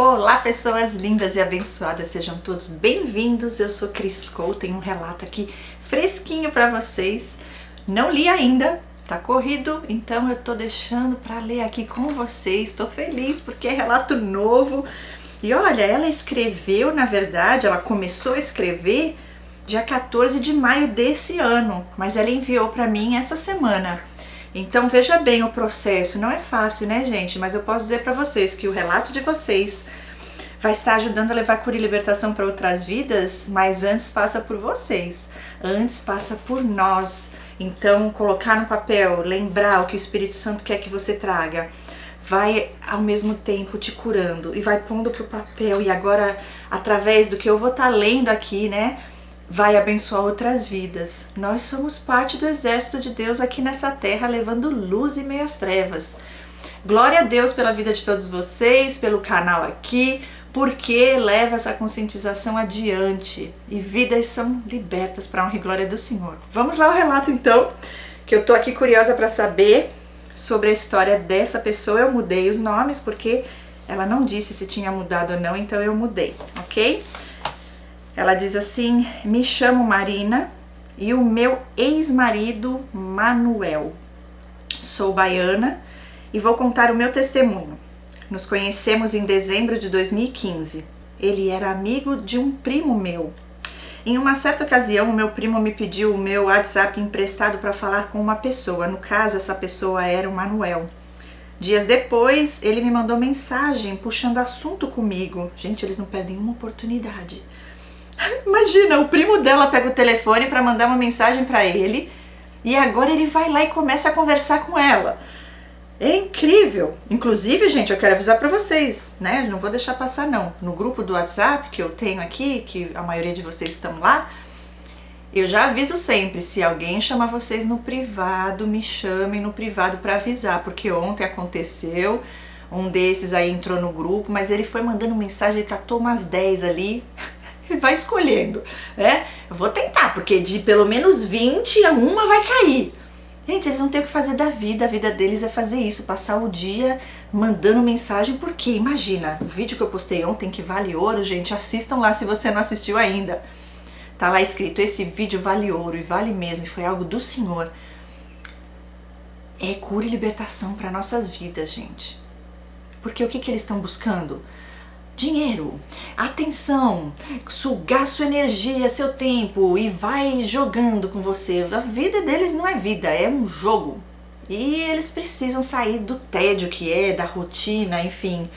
Olá, pessoas lindas e abençoadas, sejam todos bem-vindos. Eu sou Cris Cole, tenho um relato aqui fresquinho para vocês. Não li ainda, tá corrido, então eu tô deixando para ler aqui com vocês. Tô feliz porque é relato novo. E olha, ela escreveu, na verdade, ela começou a escrever dia 14 de maio desse ano, mas ela enviou para mim essa semana. Então veja bem o processo, não é fácil, né, gente? Mas eu posso dizer para vocês que o relato de vocês vai estar ajudando a levar cura e libertação para outras vidas, mas antes passa por vocês, antes passa por nós. Então colocar no papel, lembrar o que o Espírito Santo quer que você traga, vai ao mesmo tempo te curando e vai pondo pro papel, e agora através do que eu vou estar lendo aqui, né, vai abençoar outras vidas. Nós somos parte do exército de Deus aqui nessa terra, levando luz em meio às trevas. Glória a Deus pela vida de todos vocês, pelo canal aqui, porque leva essa conscientização adiante e vidas são libertas para a honra e glória do Senhor. Vamos lá ao relato então, que eu tô aqui curiosa para saber sobre a história dessa pessoa. Eu mudei os nomes porque ela não disse se tinha mudado ou não, então eu mudei, ok? Ela diz assim: me chamo Marina e o meu ex-marido Manuel. Sou baiana e vou contar o meu testemunho. Nos conhecemos em dezembro de 2015. Ele era amigo de um primo meu. Em uma certa ocasião, o meu primo me pediu o meu WhatsApp emprestado para falar com uma pessoa. No caso, essa pessoa era o Manuel. Dias depois, ele me mandou mensagem puxando assunto comigo. Gente, eles não perdem uma oportunidade. Imagina, o primo dela pega o telefone para mandar uma mensagem para ele e agora ele vai lá e começa a conversar com ela. É incrível. Inclusive, gente, eu quero avisar para vocês, né? Não vou deixar passar não. No grupo do WhatsApp que eu tenho aqui, que a maioria de vocês estão lá, eu já aviso sempre, se alguém chamar vocês no privado, me chamem no privado para avisar, porque ontem aconteceu, um desses aí entrou no grupo, mas ele foi mandando mensagem, ele catou umas 10 ali. Vai escolhendo, né? Eu vou tentar, porque de pelo menos 20, uma vai cair. Gente, eles não têm o que fazer da vida, a vida deles é fazer isso, passar o dia mandando mensagem, porque imagina, o vídeo que eu postei ontem que vale ouro, gente, assistam lá se você não assistiu ainda. Tá lá escrito, esse vídeo vale ouro, e vale mesmo, e foi algo do Senhor. É cura e libertação para nossas vidas, gente. Porque o que eles estão buscando? Dinheiro, atenção, sugar sua energia, seu tempo e vai jogando com você. A vida deles não é vida, é um jogo. E eles precisam sair do tédio que é, da rotina, enfim.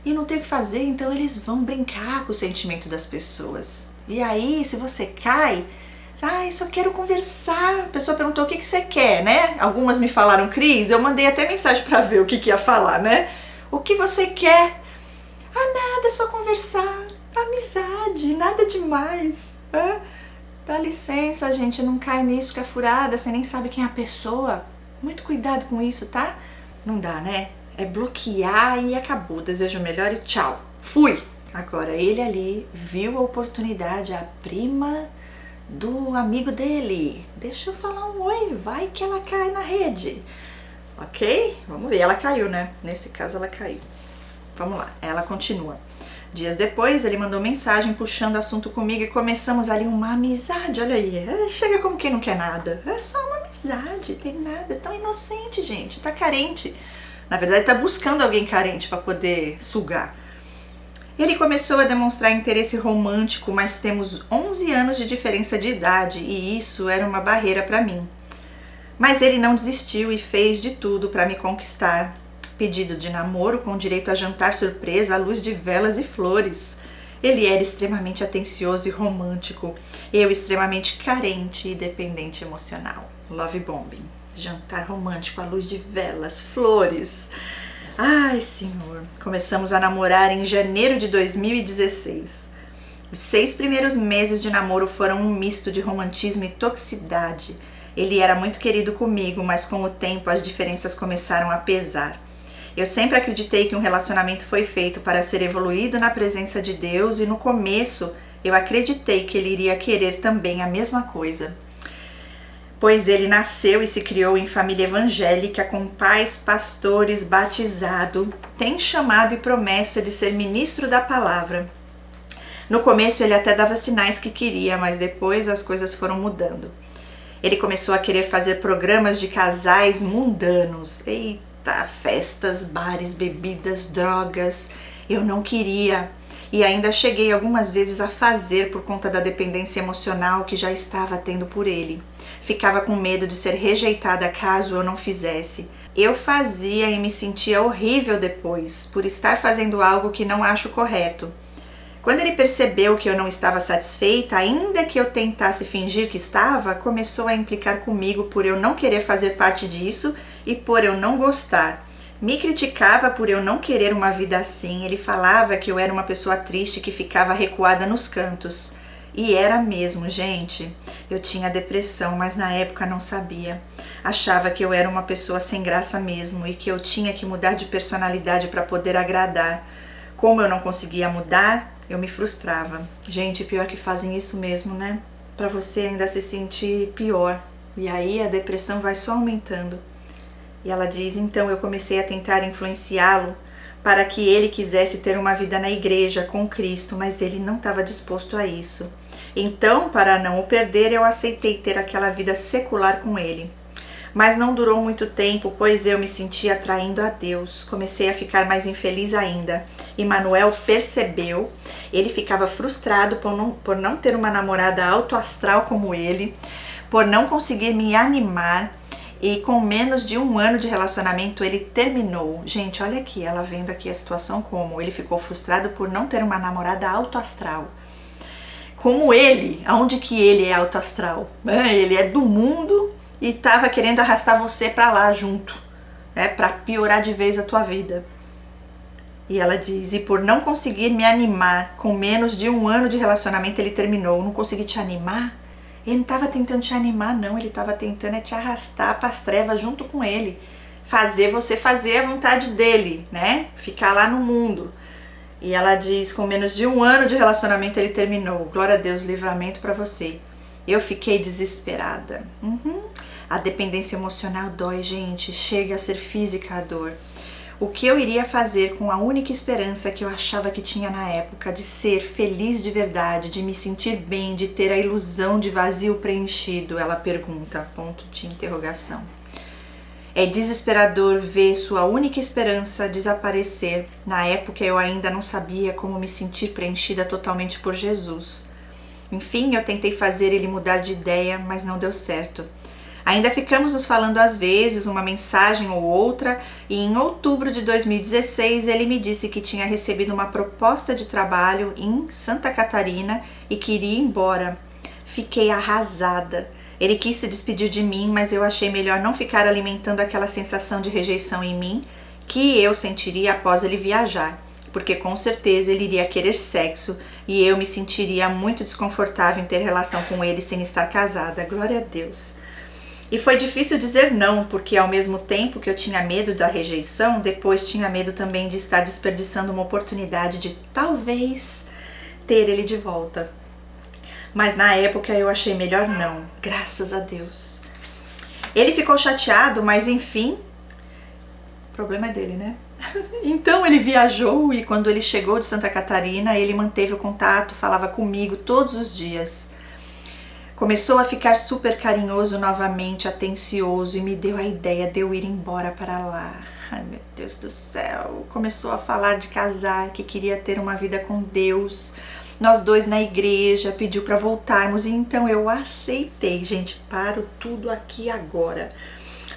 E não tem o que fazer, então eles vão brincar com o sentimento das pessoas. E aí, se você cai, só quero conversar. A pessoa perguntou o que você quer, né? Algumas me falaram, Cris, eu mandei até mensagem para ver o que ia falar, né? O que você quer? Nada, é só conversar, amizade, nada demais. Dá licença, gente, não cai nisso que é furada, você nem sabe quem é a pessoa. Muito cuidado com isso, tá? Não dá, né? É bloquear e acabou. Desejo melhor e tchau. Fui! Agora, ele ali viu a oportunidade, a prima do amigo dele. Deixa eu falar um oi, vai que ela cai na rede. Ok? Vamos ver, ela caiu, né? Nesse caso, ela caiu. Vamos lá, ela continua. Dias depois, ele mandou mensagem puxando assunto comigo e começamos ali uma amizade. Olha aí, chega como quem não quer nada. É só uma amizade, tem nada. É tão inocente, gente, tá carente. Na verdade, tá buscando alguém carente para poder sugar. Ele começou a demonstrar interesse romântico, mas temos 11 anos de diferença de idade e isso era uma barreira para mim. Mas ele não desistiu e fez de tudo para me conquistar. Pedido de namoro com direito a jantar surpresa à luz de velas e flores. Ele era extremamente atencioso e romântico. Eu extremamente carente e dependente emocional. Love bombing. Jantar romântico à luz de velas, flores. Ai, Senhor. Começamos a namorar em janeiro de 2016. Os 6 primeiros meses de namoro foram um misto de romantismo e toxicidade. Ele era muito querido comigo, mas com o tempo as diferenças começaram a pesar. Eu sempre acreditei que um relacionamento foi feito para ser evoluído na presença de Deus e no começo eu acreditei que ele iria querer também a mesma coisa. pois ele nasceu e se criou em família evangélica com pais pastores, batizado, tem chamado e promessa de ser ministro da palavra. No começo ele até dava sinais que queria, mas depois as coisas foram mudando. Ele começou a querer fazer programas de casais mundanos. Eita, festas, bares, bebidas, drogas. Eu não queria. E ainda cheguei algumas vezes a fazer por conta da dependência emocional que já estava tendo por ele. Ficava com medo de ser rejeitada caso eu não fizesse. Eu fazia e me sentia horrível depois, por estar fazendo algo que não acho correto. Quando ele percebeu que eu não estava satisfeita, ainda que eu tentasse fingir que estava, começou a implicar comigo por eu não querer fazer parte disso e por eu não gostar. Me criticava por eu não querer uma vida assim. Ele falava que eu era uma pessoa triste que ficava recuada nos cantos. E era mesmo, gente. Eu tinha depressão, mas na época não sabia. Achava que eu era uma pessoa sem graça mesmo e que eu tinha que mudar de personalidade para poder agradar. Como eu não conseguia mudar, eu me frustrava. Gente, pior que fazem isso mesmo, né? Pra você ainda se sentir pior. E aí a depressão vai só aumentando. E ela diz, então eu comecei a tentar influenciá-lo para que ele quisesse ter uma vida na igreja com Cristo, mas ele não estava disposto a isso. Então, para não o perder, eu aceitei ter aquela vida secular com ele. Mas não durou muito tempo, pois eu me sentia atraindo a Deus. Comecei a ficar mais infeliz ainda. E Manuel percebeu, ele ficava frustrado por não ter uma namorada alto astral como ele, por não conseguir me animar, e com menos de 1 ano de relacionamento ele terminou. Gente, olha aqui, ela vendo aqui a situação como ele ficou frustrado por não ter uma namorada alto astral. Como ele, aonde que ele é alto astral? Ele é do mundo e estava querendo arrastar você para lá junto, para piorar de vez a tua vida. E ela diz, e por não conseguir me animar, com menos de 1 ano de relacionamento ele terminou. Não consegui te animar? Ele não estava tentando te animar não, ele estava tentando te arrastar para as trevas junto com ele. Fazer você fazer a vontade dele, né? Ficar lá no mundo. E ela diz, com menos de 1 ano de relacionamento ele terminou. Glória a Deus, livramento para você. Eu fiquei desesperada. A dependência emocional dói, gente. Chega a ser física a dor. O que eu iria fazer com a única esperança que eu achava que tinha na época, de ser feliz de verdade, de me sentir bem, de ter a ilusão de vazio preenchido? Ela pergunta, ponto de interrogação. É desesperador ver sua única esperança desaparecer. Na época eu ainda não sabia como me sentir preenchida totalmente por Jesus. Enfim, eu tentei fazer ele mudar de ideia, mas não deu certo. Ainda ficamos nos falando às vezes, uma mensagem ou outra, e em outubro de 2016 ele me disse que tinha recebido uma proposta de trabalho em Santa Catarina e queria ir embora. Fiquei arrasada. Ele quis se despedir de mim, mas eu achei melhor não ficar alimentando aquela sensação de rejeição em mim que eu sentiria após ele viajar, porque com certeza ele iria querer sexo e eu me sentiria muito desconfortável em ter relação com ele sem estar casada. Glória a Deus. E foi difícil dizer não, porque ao mesmo tempo que eu tinha medo da rejeição, depois tinha medo também de estar desperdiçando uma oportunidade de talvez ter ele de volta. Mas na época eu achei melhor não, graças a Deus. Ele ficou chateado, mas enfim, o problema é dele, né? Então ele viajou e quando ele chegou de Santa Catarina, ele manteve o contato, falava comigo todos os dias. Começou a ficar super carinhoso novamente, atencioso, e me deu a ideia de eu ir embora para lá. Ai, meu Deus do céu. Começou a falar de casar, que queria ter uma vida com Deus. Nós dois na igreja, pediu para voltarmos, e então eu aceitei. Gente, paro tudo aqui agora.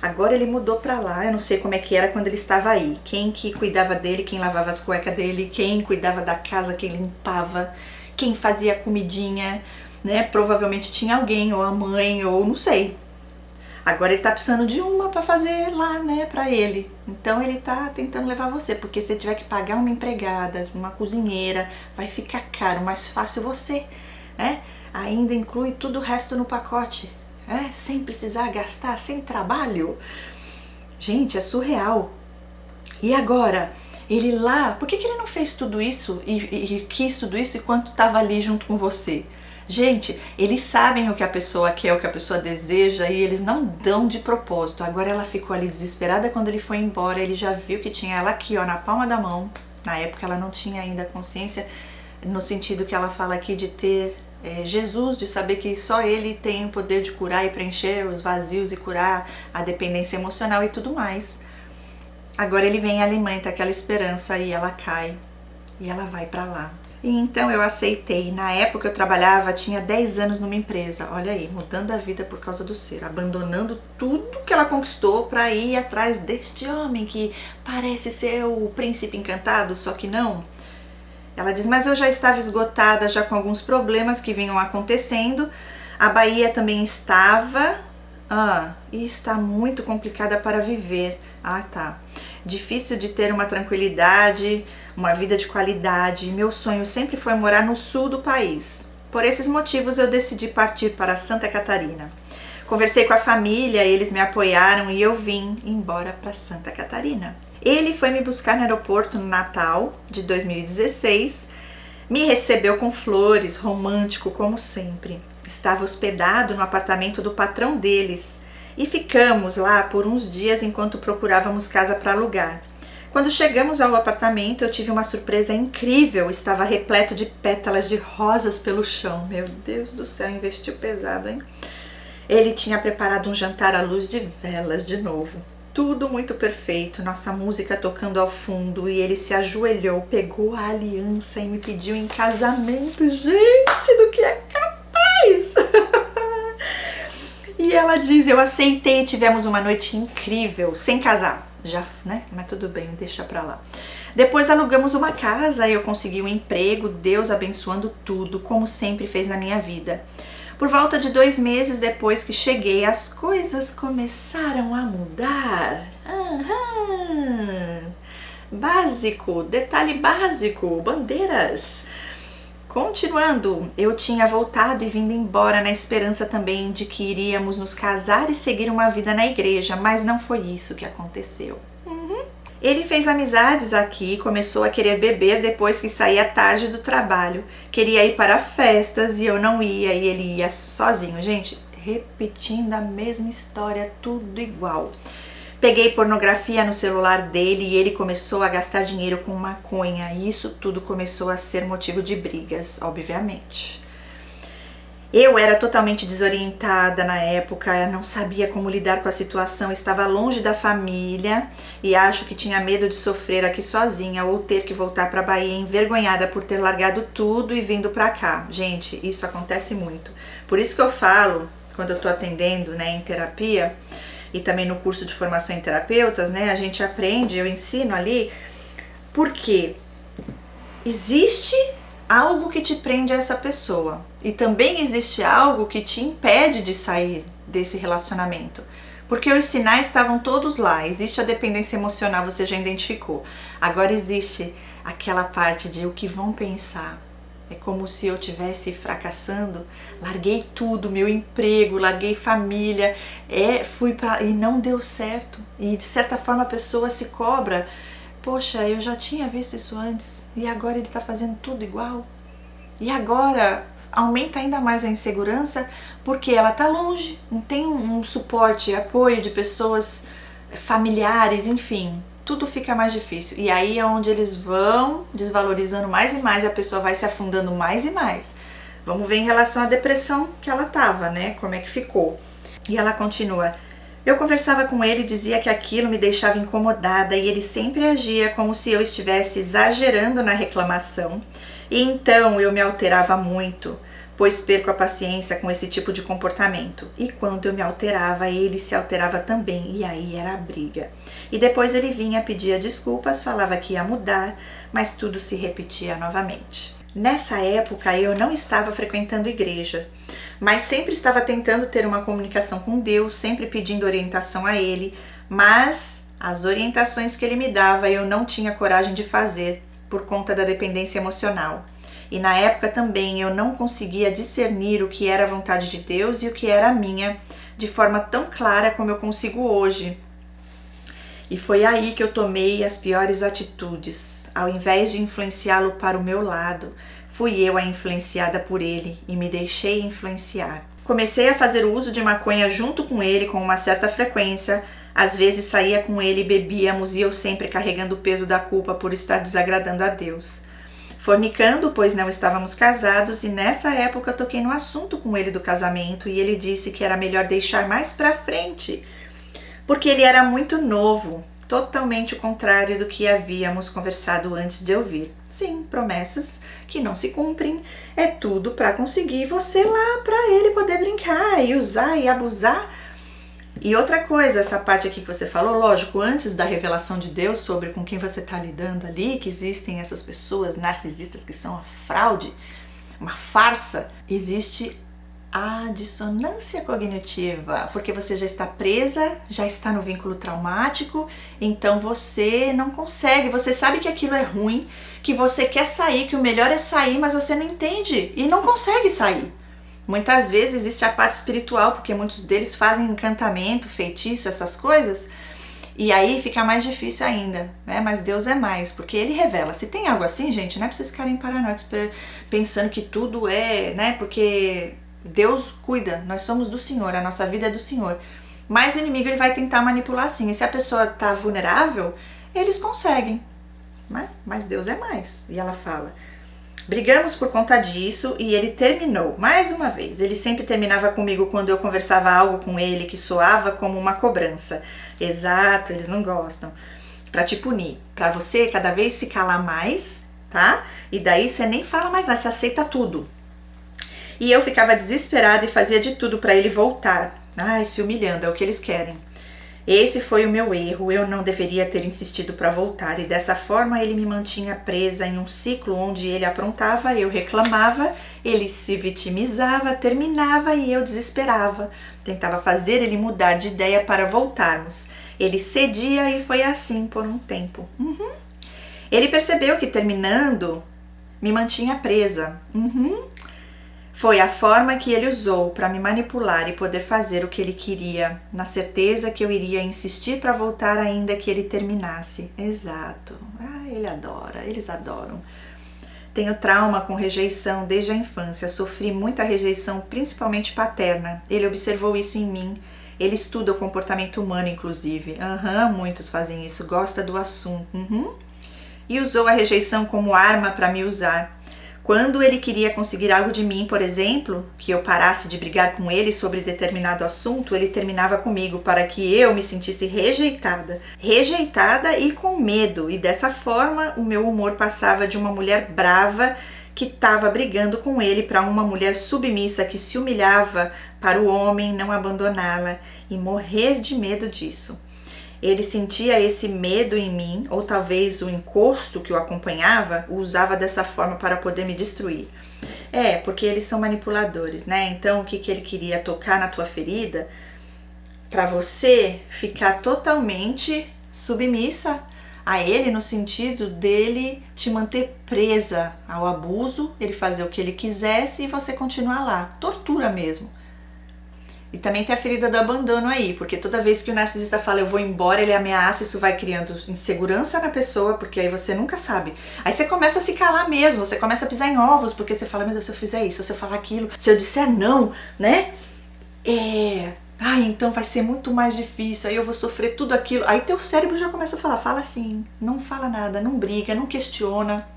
Agora ele mudou para lá, eu não sei como é que era quando ele estava aí. Quem que cuidava dele, quem lavava as cuecas dele, quem cuidava da casa, quem limpava, quem fazia comidinha, né? Provavelmente tinha alguém, ou a mãe, ou não sei. Agora ele tá precisando de uma para fazer lá, né, para ele. Então ele tá tentando levar você, porque se tiver que pagar uma empregada, uma cozinheira, vai ficar caro, mais fácil você, né? Ainda inclui tudo o resto no pacote, sem precisar gastar, sem trabalho. Gente, é surreal. E agora, ele lá, por que ele não fez tudo isso e quis tudo isso enquanto estava ali junto com você? Gente, eles sabem o que a pessoa quer, o que a pessoa deseja e eles não dão de propósito. Agora ela ficou ali desesperada quando ele foi embora, ele já viu que tinha ela aqui, ó, na palma da mão. Na época ela não tinha ainda consciência, no sentido que ela fala aqui de ter Jesus, de saber que só ele tem o poder de curar e preencher os vazios e curar a dependência emocional e tudo mais. Agora ele vem e alimenta aquela esperança e ela cai e ela vai pra lá. E então eu aceitei. Na época eu trabalhava, tinha 10 anos numa empresa. Olha aí, mudando a vida por causa do ser, abandonando tudo que ela conquistou para ir atrás deste homem que parece ser o príncipe encantado, só que não. Ela diz, mas eu já estava esgotada, já com alguns problemas que vinham acontecendo. A Bahia também estava, e está muito complicada para viver. Tá. Difícil de ter uma tranquilidade, uma vida de qualidade. Meu sonho sempre foi morar no sul do país. Por esses motivos eu decidi partir para Santa Catarina. Conversei com a família, eles me apoiaram e eu vim embora para Santa Catarina. Ele foi me buscar no aeroporto no Natal de 2016, me recebeu com flores, romântico como sempre. Estava hospedado no apartamento do patrão deles e ficamos lá por uns dias enquanto procurávamos casa para alugar. Quando chegamos ao apartamento eu tive uma surpresa incrível, estava repleto de pétalas de rosas pelo chão. Meu Deus do céu, investiu pesado, hein? Ele tinha preparado um jantar à luz de velas de novo. Tudo muito perfeito, nossa música tocando ao fundo e ele se ajoelhou, pegou a aliança e me pediu em casamento. Gente, do que é capaz! E ela diz, eu aceitei e tivemos uma noite incrível, sem casar. Já, né? Mas tudo bem, deixa pra lá. Depois alugamos uma casa e eu consegui um emprego, Deus abençoando tudo, como sempre fez na minha vida. Por volta de 2 meses depois que cheguei, as coisas começaram a mudar. Básico, detalhe básico, bandeiras. Continuando, eu tinha voltado e vindo embora na esperança também de que iríamos nos casar e seguir uma vida na igreja, mas não foi isso que aconteceu. Ele fez amizades aqui, começou a querer beber depois que saía tarde do trabalho. Queria ir para festas e eu não ia e ele ia sozinho. Gente, repetindo a mesma história, tudo igual. Peguei pornografia no celular dele e ele começou a gastar dinheiro com maconha. E isso tudo começou a ser motivo de brigas, obviamente. Eu era totalmente desorientada na época, não sabia como lidar com a situação, estava longe da família e acho que tinha medo de sofrer aqui sozinha ou ter que voltar para a Bahia envergonhada por ter largado tudo e vindo para cá. Gente, isso acontece muito. Por isso que eu falo, quando eu estou atendendo, né, em terapia e também no curso de formação em terapeutas, né, a gente aprende, eu ensino ali, porque existe algo que te prende a essa pessoa e também existe algo que te impede de sair desse relacionamento, porque os sinais estavam todos lá. Existe a dependência emocional, você já identificou. Agora existe aquela parte de o que vão pensar. É como se eu estivesse fracassando, larguei tudo, meu emprego, larguei família, fui para e não deu certo. E de certa forma a pessoa se cobra. Poxa, eu já tinha visto isso antes e agora ele está fazendo tudo igual. E agora aumenta ainda mais a insegurança porque ela está longe, não tem um suporte, apoio de pessoas familiares, enfim, tudo fica mais difícil. E aí é onde eles vão desvalorizando mais e mais e a pessoa vai se afundando mais e mais. Vamos ver em relação à depressão que ela estava, né? Como é que ficou. E ela continua. Eu conversava com ele e dizia que aquilo me deixava incomodada e ele sempre agia como se eu estivesse exagerando na reclamação. E então eu me alterava muito, pois perco a paciência com esse tipo de comportamento. E quando eu me alterava, ele se alterava também e aí era a briga. E depois ele vinha pedir desculpas, falava que ia mudar, mas tudo se repetia novamente. Nessa época eu não estava frequentando igreja, mas sempre estava tentando ter uma comunicação com Deus, sempre pedindo orientação a Ele, mas as orientações que Ele me dava eu não tinha coragem de fazer por conta da dependência emocional. E na época também eu não conseguia discernir o que era a vontade de Deus e o que era a minha, de forma tão clara como eu consigo hoje. E foi aí que eu tomei as piores atitudes. Ao invés de influenciá-lo para o meu lado, fui eu a influenciada por ele e me deixei influenciar. Comecei a fazer uso de maconha junto com ele com uma certa frequência. Às vezes saía com ele, bebíamos e eu sempre carregando o peso da culpa por estar desagradando a Deus. Fornicando, pois não estávamos casados, e nessa época eu toquei no assunto com ele do casamento e ele disse que era melhor deixar mais pra frente, porque ele era muito novo, totalmente o contrário do que havíamos conversado antes de eu vir. Sim, promessas que não se cumprem, é tudo para conseguir você lá, para ele poder brincar e usar e abusar. E outra coisa, essa parte aqui que você falou, lógico, antes da revelação de Deus sobre com quem você está lidando ali, que existem essas pessoas narcisistas que são uma fraude, uma farsa, existe a dissonância cognitiva, porque você já está presa, já está no vínculo traumático, então você não consegue, você sabe que aquilo é ruim, que você quer sair, que o melhor é sair, mas você não entende e não consegue sair. Muitas vezes existe a parte espiritual, porque muitos deles fazem encantamento, feitiço, essas coisas, e aí fica mais difícil ainda, né? Mas Deus é mais, porque Ele revela. Se tem algo assim, gente, não é pra vocês ficarem paranoicos pensando que tudo é, né? Porque Deus cuida, nós somos do Senhor, a nossa vida é do Senhor. Mas o inimigo ele vai tentar manipular sim, e se a pessoa tá vulnerável, eles conseguem, né? Mas Deus é mais, e ela fala... Brigamos por conta disso e ele terminou, mais uma vez. Ele sempre terminava comigo quando eu conversava algo com ele que soava como uma cobrança. Exato, eles não gostam. Pra te punir, pra você cada vez se calar mais, tá? E daí você nem fala mais nada, você aceita tudo. E eu ficava desesperada e fazia de tudo pra ele voltar. Ai, se humilhando, é o que eles querem. Esse foi o meu erro, eu não deveria ter insistido para voltar e dessa forma ele me mantinha presa em um ciclo onde ele aprontava, eu reclamava, ele se vitimizava, terminava e eu desesperava. Tentava fazer ele mudar de ideia para voltarmos. Ele cedia e foi assim por um tempo. Ele percebeu que terminando me mantinha presa. Foi a forma que ele usou para me manipular e poder fazer o que ele queria, na certeza que eu iria insistir para voltar ainda que ele terminasse. Exato. Ah, ele adora, eles adoram. Tenho trauma com rejeição desde a infância, sofri muita rejeição, principalmente paterna. Ele observou isso em mim. Ele estuda o comportamento humano, inclusive. Muitos fazem isso, gosta do assunto. E usou a rejeição como arma para me usar. Quando ele queria conseguir algo de mim, por exemplo, que eu parasse de brigar com ele sobre determinado assunto, ele terminava comigo para que eu me sentisse rejeitada e com medo. E dessa forma, o meu humor passava de uma mulher brava que estava brigando com ele para uma mulher submissa que se humilhava para o homem não abandoná-la e morrer de medo disso. Ele sentia esse medo em mim, ou talvez o encosto que o acompanhava, o usava dessa forma para poder me destruir. Porque eles são manipuladores, né? Então, o que ele queria? Tocar na tua ferida para você ficar totalmente submissa a ele, no sentido dele te manter presa ao abuso, ele fazer o que ele quisesse e você continuar lá. Tortura mesmo. E também tem a ferida do abandono aí, porque toda vez que o narcisista fala eu vou embora, ele ameaça, isso vai criando insegurança na pessoa, porque aí você nunca sabe. Aí você começa a se calar mesmo, você começa a pisar em ovos, porque você fala, meu Deus, se eu fizer isso, se eu falar aquilo, se eu disser não, né? Então vai ser muito mais difícil, aí eu vou sofrer tudo aquilo. Aí teu cérebro já começa a falar, fala assim, não fala nada, não briga, não questiona.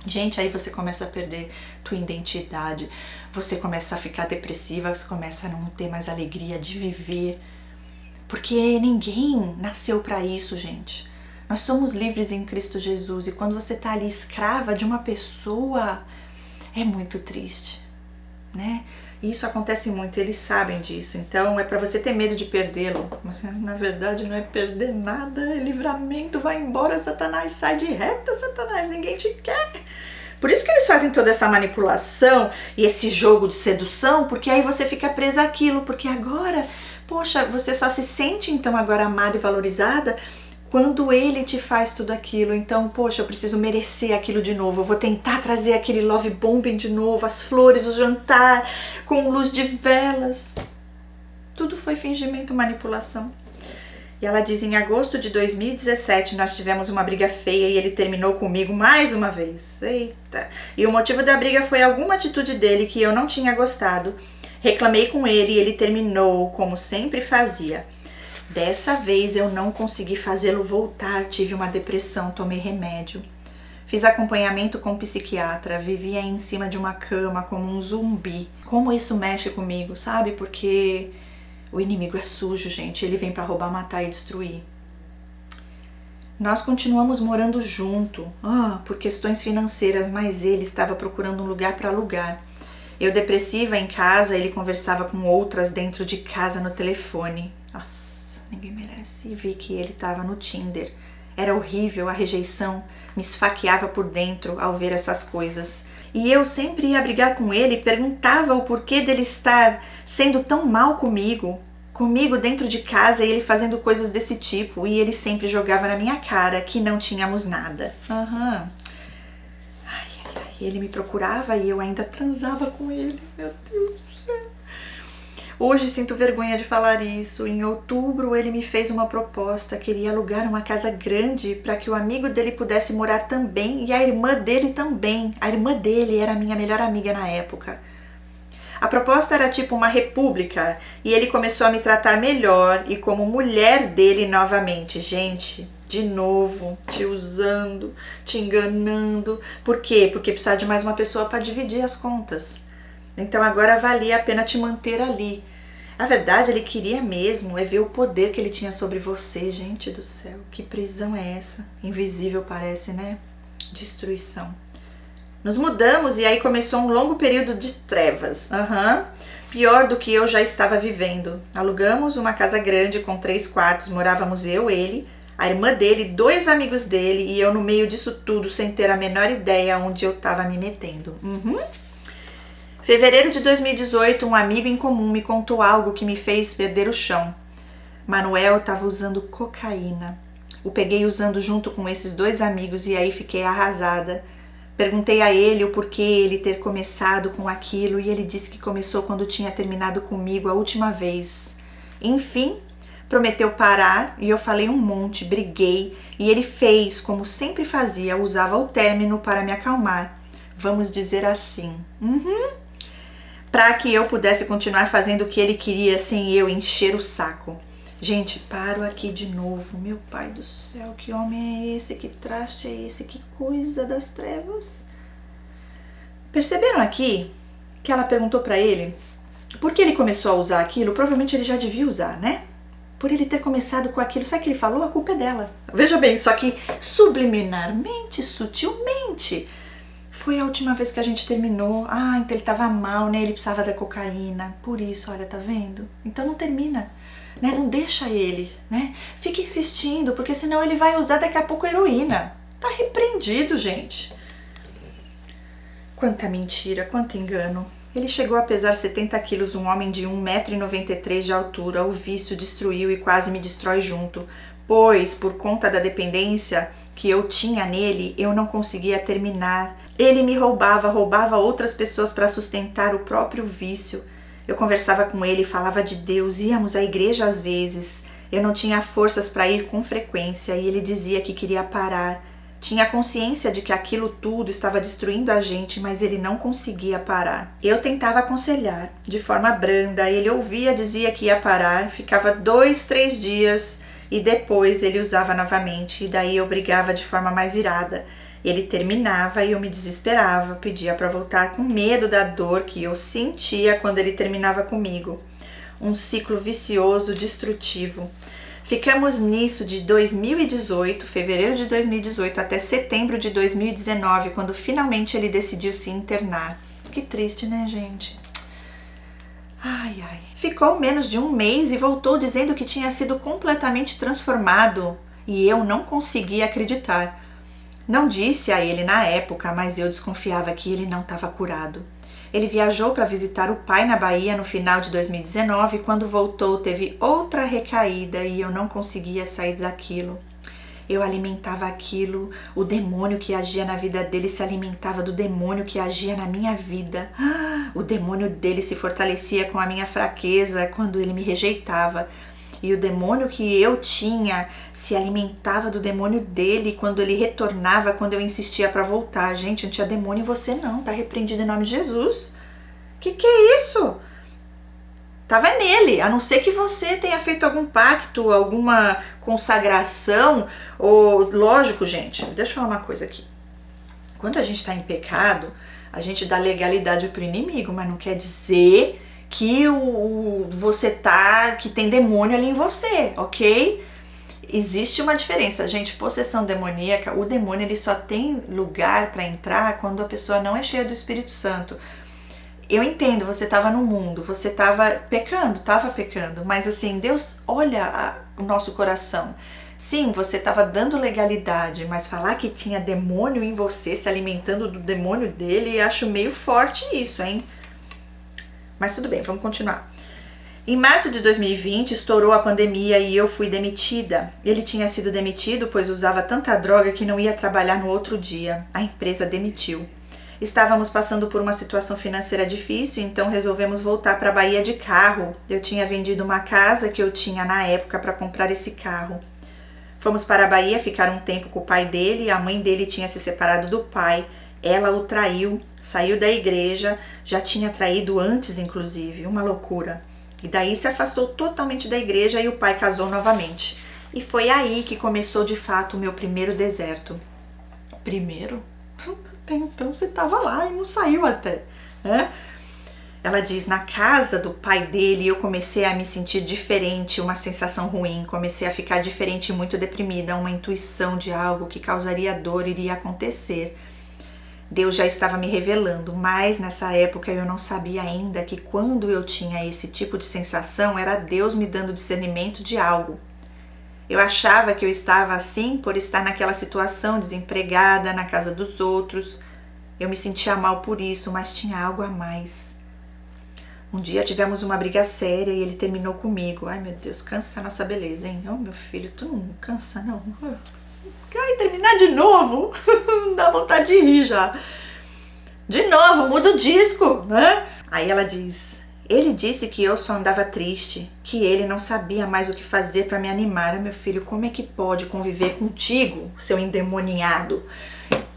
Gente, aí você começa a perder tua identidade, você começa a ficar depressiva, você começa a não ter mais alegria de viver, porque ninguém nasceu para isso, gente. Nós somos livres em Cristo Jesus e quando você tá ali escrava de uma pessoa, é muito triste, né? E isso acontece muito, eles sabem disso, então é para você ter medo de perdê-lo, mas na verdade não é perder nada, é livramento, vai embora, Satanás, sai de reta, Satanás, ninguém te quer. Por isso que eles fazem toda essa manipulação e esse jogo de sedução, porque aí você fica presa àquilo, porque agora, poxa, você só se sente então agora amada e valorizada quando ele te faz tudo aquilo. Então, poxa, eu preciso merecer aquilo de novo, eu vou tentar trazer aquele love bombing de novo, as flores, o jantar, com luz de velas. Tudo foi fingimento, manipulação. E ela diz: em agosto de 2017 nós tivemos uma briga feia e ele terminou comigo mais uma vez. Eita! E o motivo da briga foi alguma atitude dele que eu não tinha gostado. Reclamei com ele e ele terminou, como sempre fazia. Dessa vez eu não consegui fazê-lo voltar, tive uma depressão, tomei remédio. Fiz acompanhamento com um psiquiatra, vivia em cima de uma cama como um zumbi. Como isso mexe comigo, sabe? Porque o inimigo é sujo, gente. Ele vem para roubar, matar e destruir. Nós continuamos morando junto, por questões financeiras, mas ele estava procurando um lugar para alugar. Eu depressiva em casa, ele conversava com outras dentro de casa no telefone. Nossa, ninguém merece. E vi que ele estava no Tinder. Era horrível, a rejeição me esfaqueava por dentro ao ver essas coisas. E eu sempre ia brigar com ele e perguntava o porquê dele estar sendo tão mal comigo dentro de casa e ele fazendo coisas desse tipo. E ele sempre jogava na minha cara que não tínhamos nada. Ele me procurava e eu ainda transava com ele. Meu Deus do céu. Hoje sinto vergonha de falar isso. Em outubro ele me fez uma proposta. Queria alugar uma casa grande para que o amigo dele pudesse morar também e a irmã dele também. A irmã dele era minha melhor amiga na época. A proposta era tipo uma república e ele começou a me tratar melhor e como mulher dele novamente. Gente, de novo, te usando, te enganando. Por quê? Porque precisava de mais uma pessoa para dividir as contas. Então agora valia a pena te manter ali. A verdade, ele queria mesmo ver o poder que ele tinha sobre você. Gente do céu, que prisão é essa? Invisível parece, né? Destruição. Nos mudamos e aí começou um longo período de trevas. Pior do que eu já estava vivendo. Alugamos uma casa grande com 3 quartos, morávamos eu, ele, a irmã dele, 2 amigos dele e eu no meio disso tudo sem ter a menor ideia onde eu estava me metendo. Fevereiro de 2018, um amigo em comum me contou algo que me fez perder o chão. Manuel estava usando cocaína. O peguei usando junto com esses 2 amigos e aí fiquei arrasada. Perguntei a ele o porquê ele ter começado com aquilo e ele disse que começou quando tinha terminado comigo a última vez. Enfim, prometeu parar e eu falei um monte, briguei e ele fez como sempre fazia, usava o término para me acalmar. Vamos dizer assim. Para que eu pudesse continuar fazendo o que ele queria sem eu encher o saco. Gente, paro aqui de novo. Meu pai do céu, que homem é esse? Que traste é esse? Que coisa das trevas. Perceberam aqui que ela perguntou para ele por que ele começou a usar aquilo? Provavelmente ele já devia usar, né? Por ele ter começado com aquilo. Sabe o que ele falou? A culpa é dela. Veja bem, só que subliminarmente, sutilmente. Foi a última vez que a gente terminou. Então ele tava mal, né? Ele precisava da cocaína. Por isso, olha, tá vendo? Então não termina, né? Não deixa ele, né? Fica insistindo, porque senão ele vai usar daqui a pouco heroína. Tá repreendido, gente. Quanta mentira, quanto engano. Ele chegou a pesar 70 quilos, um homem de 1,93 m de altura. O vício destruiu e quase me destrói junto. Pois, por conta da dependência que eu tinha nele, eu não conseguia terminar. Ele me roubava outras pessoas para sustentar o próprio vício. Eu conversava com ele, falava de Deus, íamos à igreja às vezes. Eu não tinha forças para ir com frequência e ele dizia que queria parar. Tinha consciência de que aquilo tudo estava destruindo a gente, mas ele não conseguia parar. Eu tentava aconselhar de forma branda, ele ouvia, dizia que ia parar, ficava 2, 3 dias e depois ele usava novamente e daí eu brigava de forma mais irada. Ele terminava e eu me desesperava, pedia para voltar com medo da dor que eu sentia quando ele terminava comigo. Um ciclo vicioso, destrutivo. Ficamos nisso de 2018, fevereiro de 2018 até setembro de 2019, quando finalmente ele decidiu se internar. Que triste, né, gente? Ficou menos de 1 mês e voltou dizendo que tinha sido completamente transformado e eu não conseguia acreditar. Não disse a ele na época, mas eu desconfiava que ele não estava curado. Ele viajou para visitar o pai na Bahia no final de 2019 e quando voltou teve outra recaída e eu não conseguia sair daquilo. Eu alimentava aquilo, o demônio que agia na vida dele se alimentava do demônio que agia na minha vida. O demônio dele se fortalecia com a minha fraqueza quando ele me rejeitava. e o demônio que eu tinha se alimentava do demônio dele quando ele retornava, quando eu insistia para voltar. Gente, não tinha demônio em você não, tá repreendido em nome de Jesus. Que é isso? Tava nele, a não ser que você tenha feito algum pacto, alguma consagração, ou lógico, gente, deixa eu falar uma coisa aqui. Quando a gente está em pecado, a gente dá legalidade pro inimigo, mas não quer dizer que que tem demônio ali em você, ok? Existe uma diferença, gente. Possessão demoníaca, o demônio ele só tem lugar para entrar quando a pessoa não é cheia do Espírito Santo. Eu entendo, você estava no mundo, você estava pecando, mas assim, Deus olha o nosso coração. Sim, você estava dando legalidade, mas falar que tinha demônio em você, se alimentando do demônio dele, acho meio forte isso, hein? Mas tudo bem, vamos continuar. Em março de 2020, estourou a pandemia e eu fui demitida. Ele tinha sido demitido, pois usava tanta droga que não ia trabalhar no outro dia. A empresa demitiu. Estávamos passando por uma situação financeira difícil, então resolvemos voltar para a Bahia de carro. Eu tinha vendido uma casa que eu tinha na época para comprar esse carro. Fomos para a Bahia ficar um tempo com o pai dele. A mãe dele tinha se separado do pai. Ela o traiu, saiu da igreja, já tinha traído antes, inclusive, uma loucura. E daí se afastou totalmente da igreja e o pai casou novamente. E foi aí que começou de fato o meu primeiro deserto. Primeiro? Então você estava lá e não saiu até, né? Ela diz, na casa do pai dele eu comecei a me sentir diferente, uma sensação ruim, comecei a ficar diferente e muito deprimida, uma intuição de algo que causaria dor iria acontecer. Deus já estava me revelando, mas nessa época eu não sabia ainda que quando eu tinha esse tipo de sensação era Deus me dando discernimento de algo. Eu achava que eu estava assim por estar naquela situação, desempregada, na casa dos outros. Eu me sentia mal por isso, mas tinha algo a mais. Um dia tivemos uma briga séria e ele terminou comigo. Ai, meu Deus, cansa a nossa beleza, hein? Oh, meu filho, tu não cansa, não. Ai, terminar de novo? Dá vontade de rir já. De novo, muda o disco, né? Aí ela diz... Ele disse que eu só andava triste, que ele não sabia mais o que fazer para me animar. Meu filho, como é que pode conviver contigo, seu endemoniado,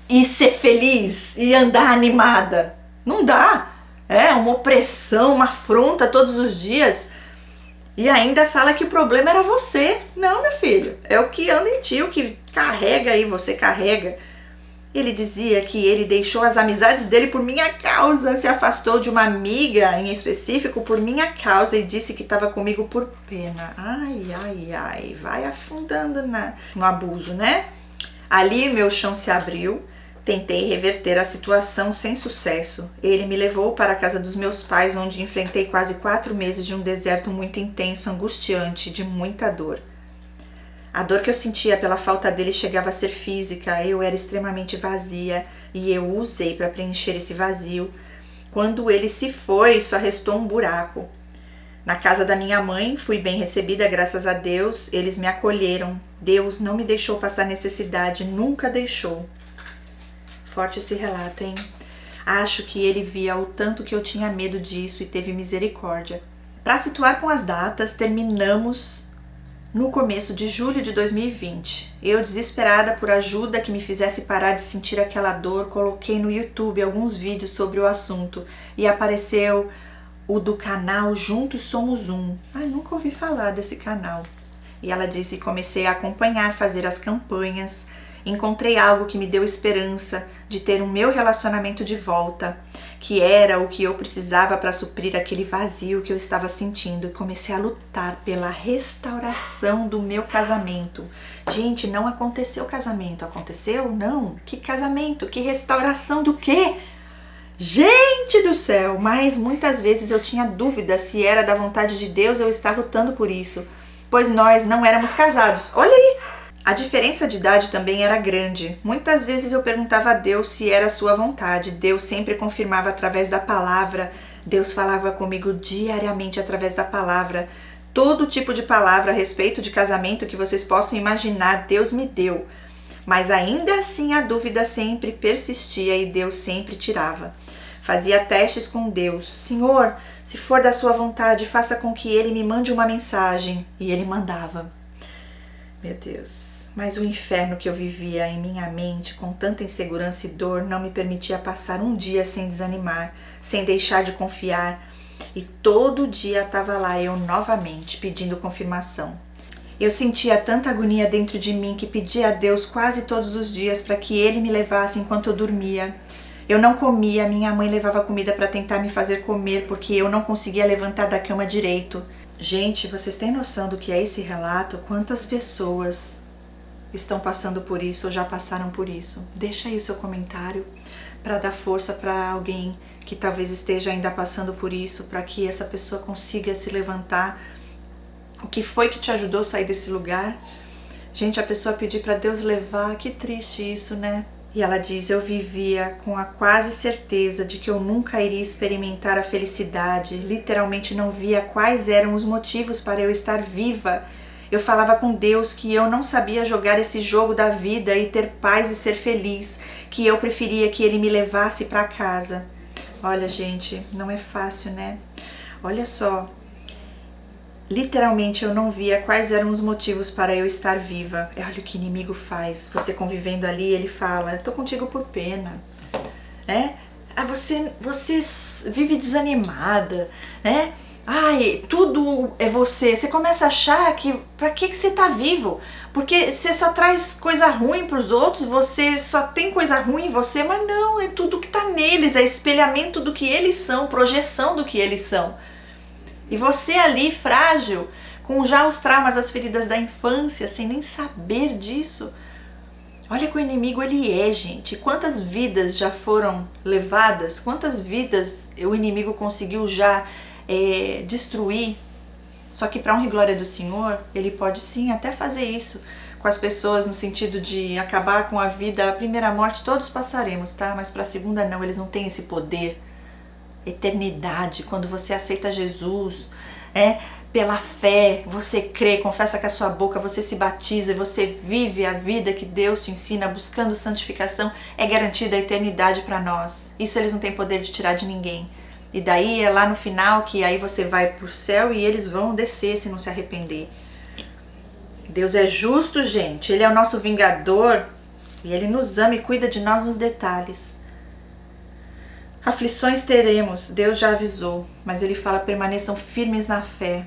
e ser feliz e andar animada? Não dá. É uma opressão, uma afronta todos os dias. E ainda fala que o problema era você. Não, meu filho, é o que anda em ti, o que carrega aí, você carrega. Ele dizia que ele deixou as amizades dele por minha causa, se afastou de uma amiga em específico por minha causa e disse que estava comigo por pena. Ai, ai, ai, vai afundando no abuso, né? Ali meu chão se abriu, tentei reverter a situação sem sucesso. Ele me levou para a casa dos meus pais, onde enfrentei quase 4 meses de um deserto muito intenso, angustiante, de muita dor. A dor que eu sentia pela falta dele chegava a ser física, eu era extremamente vazia e eu o usei para preencher esse vazio. Quando ele se foi, só restou um buraco. Na casa da minha mãe, fui bem recebida, graças a Deus, eles me acolheram. Deus não me deixou passar necessidade, nunca deixou. Forte esse relato, hein? Acho que ele via o tanto que eu tinha medo disso e teve misericórdia. Para situar com as datas, terminamos no começo de julho de 2020. Eu, desesperada por ajuda que me fizesse parar de sentir aquela dor, coloquei no YouTube alguns vídeos sobre o assunto e apareceu o do canal Juntos Somos Um. Ai, nunca ouvi falar desse canal. E ela disse, comecei a acompanhar, fazer as campanhas. Encontrei algo que me deu esperança de ter o meu relacionamento de volta, que era o que eu precisava para suprir aquele vazio que eu estava sentindo, e comecei a lutar pela restauração do meu casamento. Gente, não aconteceu o casamento, aconteceu? Não. Que casamento? Que restauração do quê? Gente do céu, mas muitas vezes eu tinha dúvida se era da vontade de Deus eu estar lutando por isso, pois nós não éramos casados. Olha aí! A diferença de idade também era grande. Muitas vezes eu perguntava a Deus se era a sua vontade. Deus sempre confirmava através da palavra. Deus falava comigo diariamente através da palavra. Todo tipo de palavra a respeito de casamento que vocês possam imaginar, Deus me deu. Mas ainda assim a dúvida sempre persistia e Deus sempre tirava. Fazia testes com Deus. Senhor, se for da sua vontade, faça com que ele me mande uma mensagem. E ele mandava. Meu Deus, mas o inferno que eu vivia em minha mente, com tanta insegurança e dor, não me permitia passar um dia sem desanimar, sem deixar de confiar. E todo dia estava lá eu novamente pedindo confirmação. Eu sentia tanta agonia dentro de mim que pedia a Deus quase todos os dias para que Ele me levasse enquanto eu dormia. Eu não comia, minha mãe levava comida para tentar me fazer comer porque eu não conseguia levantar da cama direito. Gente, vocês têm noção do que é esse relato? Quantas pessoas estão passando por isso ou já passaram por isso? Deixa aí o seu comentário para dar força para alguém que talvez esteja ainda passando por isso, para que essa pessoa consiga se levantar. O que foi que te ajudou a sair desse lugar? Gente, a pessoa pedir para Deus levar, que triste isso, né? E ela diz, eu vivia com a quase certeza de que eu nunca iria experimentar a felicidade. Literalmente não via quais eram os motivos para eu estar viva. Eu falava com Deus que eu não sabia jogar esse jogo da vida e ter paz e ser feliz, que eu preferia que Ele me levasse para casa. Olha, gente, não é fácil, né? Olha só. Literalmente eu não via quais eram os motivos para eu estar viva. Olha o que o inimigo faz. Você convivendo ali, ele fala, eu tô contigo por pena, né? Você vive desanimada, né? Ai, tudo é você. Você começa a achar que pra que você tá vivo? Porque você só traz coisa ruim pros outros, você só tem coisa ruim em você, mas não, é tudo que tá neles, é espelhamento do que eles são, projeção do que eles são. E você ali, frágil, com já os traumas, as feridas da infância, sem nem saber disso. Olha que o inimigo ele é, gente. Quantas vidas já foram levadas? Quantas vidas o inimigo conseguiu já destruir? Só que para honra e glória do Senhor, ele pode sim até fazer isso com as pessoas, no sentido de acabar com a vida. A primeira morte todos passaremos, tá? Mas para a segunda não, eles não têm esse poder. Eternidade, quando você aceita Jesus, pela fé, você crê, confessa com a sua boca, você se batiza, você vive a vida que Deus te ensina, buscando santificação, é garantida a eternidade para nós. Isso eles não têm poder de tirar de ninguém. E daí é lá no final que aí você vai pro céu e eles vão descer se não se arrepender. Deus é justo, gente, Ele é o nosso vingador e Ele nos ama e cuida de nós nos detalhes. Aflições teremos, Deus já avisou, mas Ele fala, permaneçam firmes na fé,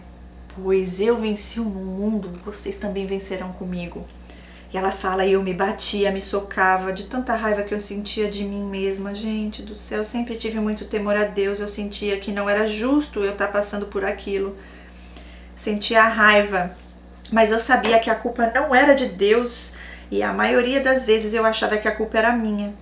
pois eu venci o mundo, vocês também vencerão comigo. E ela fala, eu me batia, me socava, de tanta raiva que eu sentia de mim mesma. Gente do céu, eu sempre tive muito temor a Deus, eu sentia que não era justo eu estar passando por aquilo. Sentia a raiva, mas eu sabia que a culpa não era de Deus, e a maioria das vezes eu achava que a culpa era minha.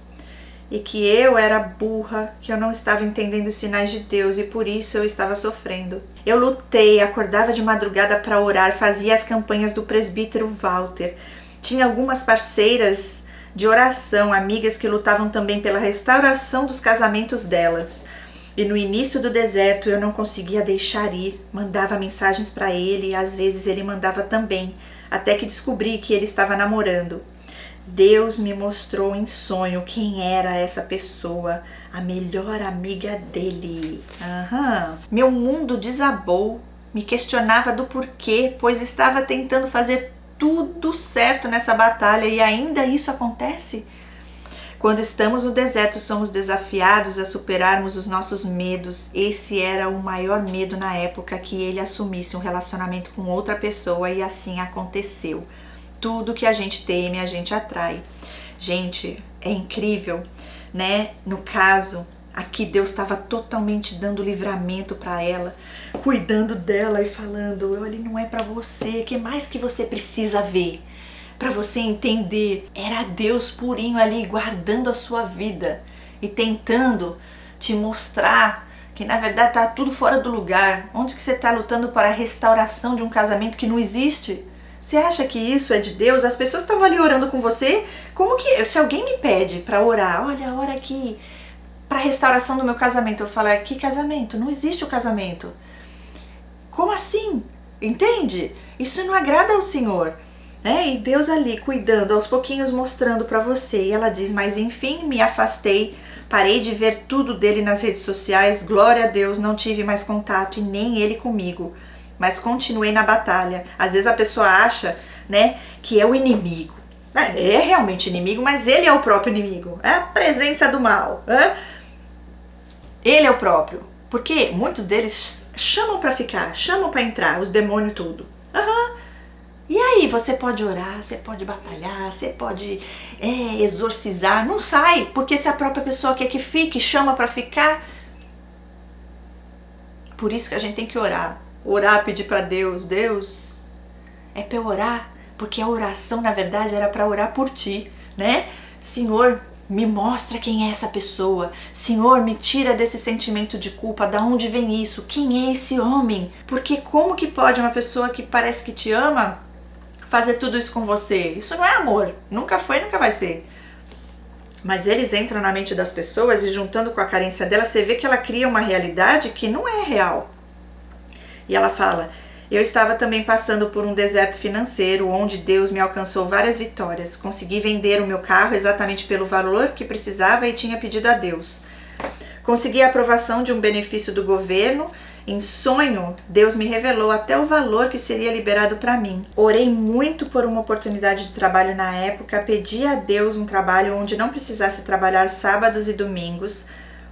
E que eu era burra, que eu não estava entendendo os sinais de Deus e por isso eu estava sofrendo. Eu lutei, acordava de madrugada para orar, fazia as campanhas do presbítero Walter. Tinha algumas parceiras de oração, amigas que lutavam também pela restauração dos casamentos delas. E no início do deserto eu não conseguia deixar ir, mandava mensagens para ele e às vezes ele mandava também, até que descobri que ele estava namorando. Deus me mostrou em sonho quem era essa pessoa, a melhor amiga dele. Meu mundo desabou, me questionava do porquê, pois estava tentando fazer tudo certo nessa batalha e ainda isso acontece? Quando estamos no deserto, somos desafiados a superarmos os nossos medos. Esse era o maior medo na época, que ele assumisse um relacionamento com outra pessoa e assim aconteceu. Tudo que a gente teme, a gente atrai. Gente, é incrível, né? No caso, aqui Deus estava totalmente dando livramento para ela, cuidando dela e falando, olha, não é para você, o que mais que você precisa ver? Para você entender, era Deus purinho ali guardando a sua vida e tentando te mostrar que na verdade tá tudo fora do lugar. Onde que você está lutando para a restauração de um casamento que não existe? Você acha que isso é de Deus? As pessoas estavam ali orando com você. Como que, se alguém me pede para orar, olha, ora aqui para a restauração do meu casamento, eu falo, que casamento? Não existe o casamento. Como assim? Entende? Isso não agrada ao Senhor. E Deus ali cuidando, aos pouquinhos mostrando para você. E ela diz, mas enfim, me afastei Parei de ver tudo dele nas redes sociais, glória a Deus, não tive mais contato e nem ele comigo. Mas continuei na batalha. Às vezes a pessoa acha, né, que é o inimigo. É realmente inimigo, mas ele é o próprio inimigo. É a presença do mal. Ele é o próprio. Porque muitos deles chamam para ficar, chamam para entrar, os demônios tudo. E aí, você pode orar, você pode batalhar, você pode exorcizar. Não sai, porque se a própria pessoa quer que fique, chama para ficar. Por isso que a gente tem que orar. Orar, pedir para Deus. Deus, é para eu orar? Porque a oração, na verdade, era para orar por ti, né? Senhor, me mostra quem é essa pessoa. Senhor, me tira desse sentimento de culpa. Da onde vem isso? Quem é esse homem? Porque como que pode uma pessoa que parece que te ama fazer tudo isso com você? Isso não é amor. Nunca foi, nunca vai ser. Mas eles entram na mente das pessoas e juntando com a carência dela, você vê que ela cria uma realidade que não é real. E ela fala: eu estava também passando por um deserto financeiro, onde Deus me alcançou várias vitórias. Consegui vender o meu carro exatamente pelo valor que precisava e tinha pedido a Deus. Consegui a aprovação de um benefício do governo. Em sonho, Deus me revelou até o valor que seria liberado para mim. Orei muito por uma oportunidade de trabalho na época, pedi a Deus um trabalho onde não precisasse trabalhar sábados e domingos,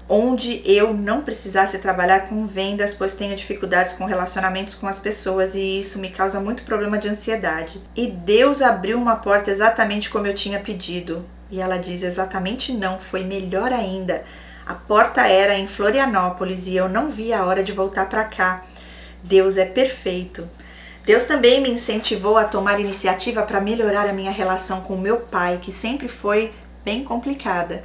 onde eu não precisasse trabalhar com vendas, pois tenho dificuldades com relacionamentos com as pessoas e isso me causa muito problema de ansiedade. E Deus abriu uma porta exatamente como eu tinha pedido. E ela diz exatamente não, foi melhor ainda. A porta era em Florianópolis e eu não via a hora de voltar para cá. Deus é perfeito. Deus também me incentivou a tomar iniciativa para melhorar a minha relação com meu pai, que sempre foi bem complicada.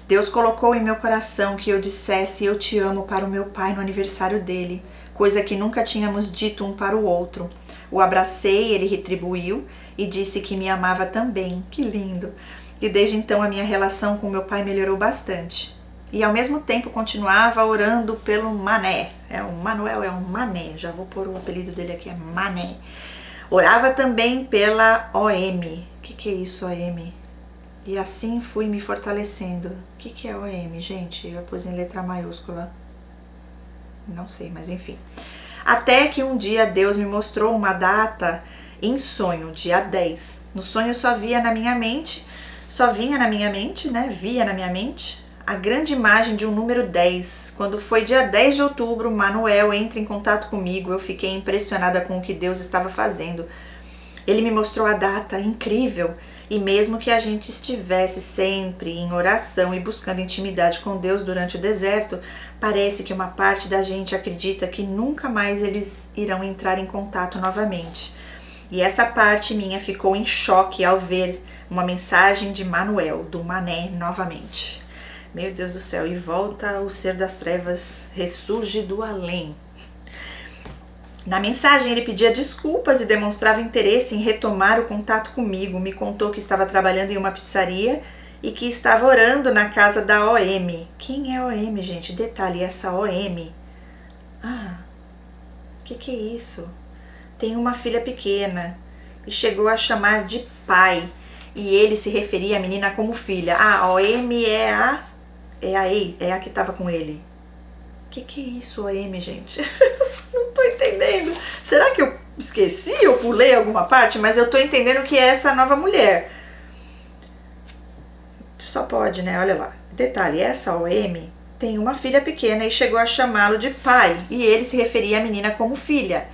Deus colocou em meu coração que eu dissesse eu te amo para o meu pai no aniversário dele, coisa que nunca tínhamos dito um para o outro. O abracei, ele retribuiu e disse que me amava também. Que lindo! E desde então a minha relação com meu pai melhorou bastante. E ao mesmo tempo continuava orando pelo Mané. Manuel é um Mané, já vou pôr o apelido dele aqui, é Mané. Orava também pela OM. O que é isso, OM? E assim fui me fortalecendo. O que é OM, gente? Eu pus em letra maiúscula. Não sei, mas enfim. Até que um dia Deus me mostrou uma data em sonho, dia 10. No sonho só vinha na minha mente, né? Via na minha mente a grande imagem de um número 10. Quando foi dia 10 de outubro, Manuel entra em contato comigo. Eu fiquei impressionada com o que Deus estava fazendo. Ele me mostrou a data incrível. E mesmo que a gente estivesse sempre em oração e buscando intimidade com Deus durante o deserto, parece que uma parte da gente acredita que nunca mais eles irão entrar em contato novamente. E essa parte minha ficou em choque ao ver uma mensagem de Manuel, do Mané, novamente. Meu Deus do céu, e volta o ser das trevas, ressurge do além. Na mensagem ele pedia desculpas e demonstrava interesse em retomar o contato comigo. Me contou que estava trabalhando em uma pizzaria e que estava orando na casa da OM. Quem é OM, gente? Detalhe, essa OM. O que é isso? Tem uma filha pequena e chegou a chamar de pai. E ele se referia à menina como filha. A OM é a que estava com ele. O que é isso, OM, gente? Não tô entendendo. Será que eu esqueci? Eu pulei alguma parte? Mas eu tô entendendo que é essa nova mulher. Só pode, né? Olha lá. Detalhe, essa OM tem uma filha pequena e chegou a chamá-lo de pai. E ele se referia à menina como filha.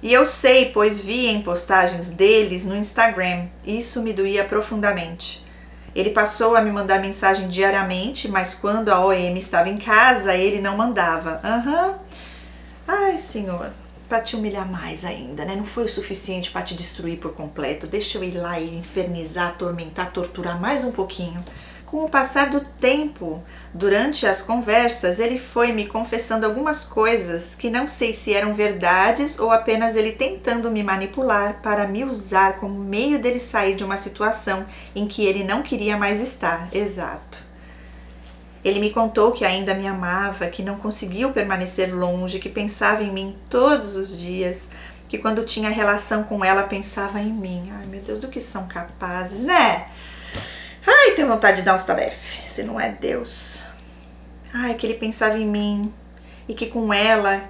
E eu sei, pois vi em postagens deles no Instagram. Isso me doía profundamente. Ele passou a me mandar mensagem diariamente, mas quando a OM estava em casa, ele não mandava. Ai, Senhor, para te humilhar mais ainda, né? Não foi o suficiente para te destruir por completo. Deixa eu ir lá e infernizar, atormentar, torturar mais um pouquinho. Com o passar do tempo, durante as conversas, ele foi me confessando algumas coisas que não sei se eram verdades ou apenas ele tentando me manipular para me usar como meio dele sair de uma situação em que ele não queria mais estar. Exato. Ele me contou que ainda me amava, que não conseguiu permanecer longe, que pensava em mim todos os dias, que quando tinha relação com ela pensava em mim. Ai, meu Deus, do que são capazes, né? Ai, tenho vontade de dar uns tabefe, se não é Deus. Ai, que ele pensava em mim e que com ela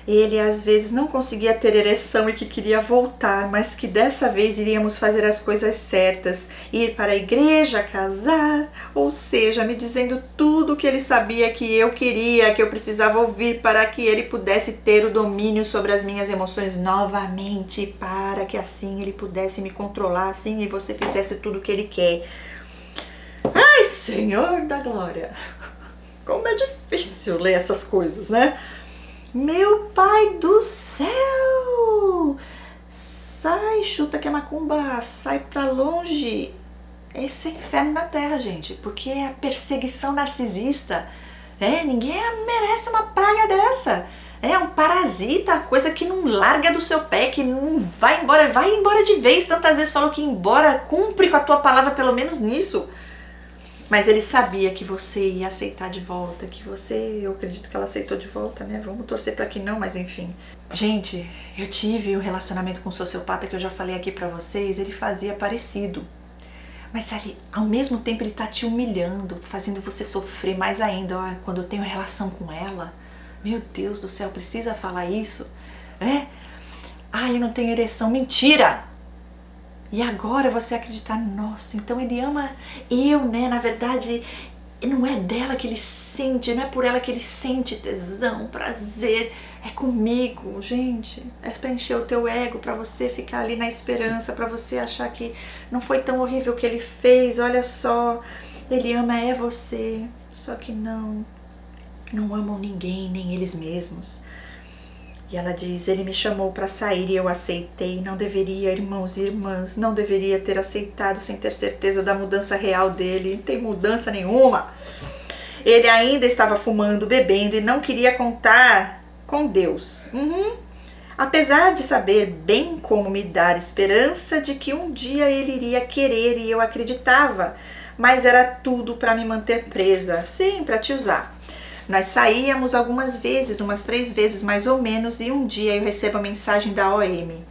ele às vezes não conseguia ter ereção e que queria voltar, mas que dessa vez iríamos fazer as coisas certas, ir para a igreja, casar, ou seja, me dizendo tudo o que ele sabia que eu queria, que eu precisava ouvir para que ele pudesse ter o domínio sobre as minhas emoções novamente, para que assim ele pudesse me controlar, assim, e você fizesse tudo o que ele quer. Ai, Senhor da Glória! Como é difícil ler essas coisas, né? Meu pai do céu! Sai, chuta que é macumba, sai pra longe. Esse é inferno na terra, gente, porque é a perseguição narcisista. Ninguém merece uma praga dessa. É um parasita, coisa que não larga do seu pé, que não vai embora de vez. Tantas vezes falou que ia embora, cumpre com a tua palavra pelo menos nisso. Mas ele sabia que você ia aceitar de volta, eu acredito que ela aceitou de volta, né? Vamos torcer pra que não, mas enfim. Gente, eu tive um relacionamento com um sociopata que eu já falei aqui pra vocês, ele fazia parecido. Mas ao mesmo tempo ele tá te humilhando, fazendo você sofrer mais ainda. Ó, quando eu tenho relação com ela, meu Deus do céu, precisa falar isso? Eu não tenho ereção, mentira! E agora você acreditar, nossa, então ele ama eu, né? Na verdade, não é dela que ele sente, não é por ela que ele sente tesão, prazer, é comigo, gente. É pra encher o teu ego, pra você ficar ali na esperança, pra você achar que não foi tão horrível o que ele fez, olha só, ele ama você. Só que não amam ninguém, nem eles mesmos. E ela diz, ele me chamou para sair e eu aceitei, não deveria, irmãos e irmãs, não deveria ter aceitado sem ter certeza da mudança real dele, não tem mudança nenhuma. Ele ainda estava fumando, bebendo e não queria contar com Deus. Apesar de saber bem como me dar esperança de que um dia ele iria querer e eu acreditava, mas era tudo para me manter presa, sim, para te usar. Nós saíamos algumas vezes, umas 3 vezes mais ou menos, e um dia eu recebo a mensagem da OM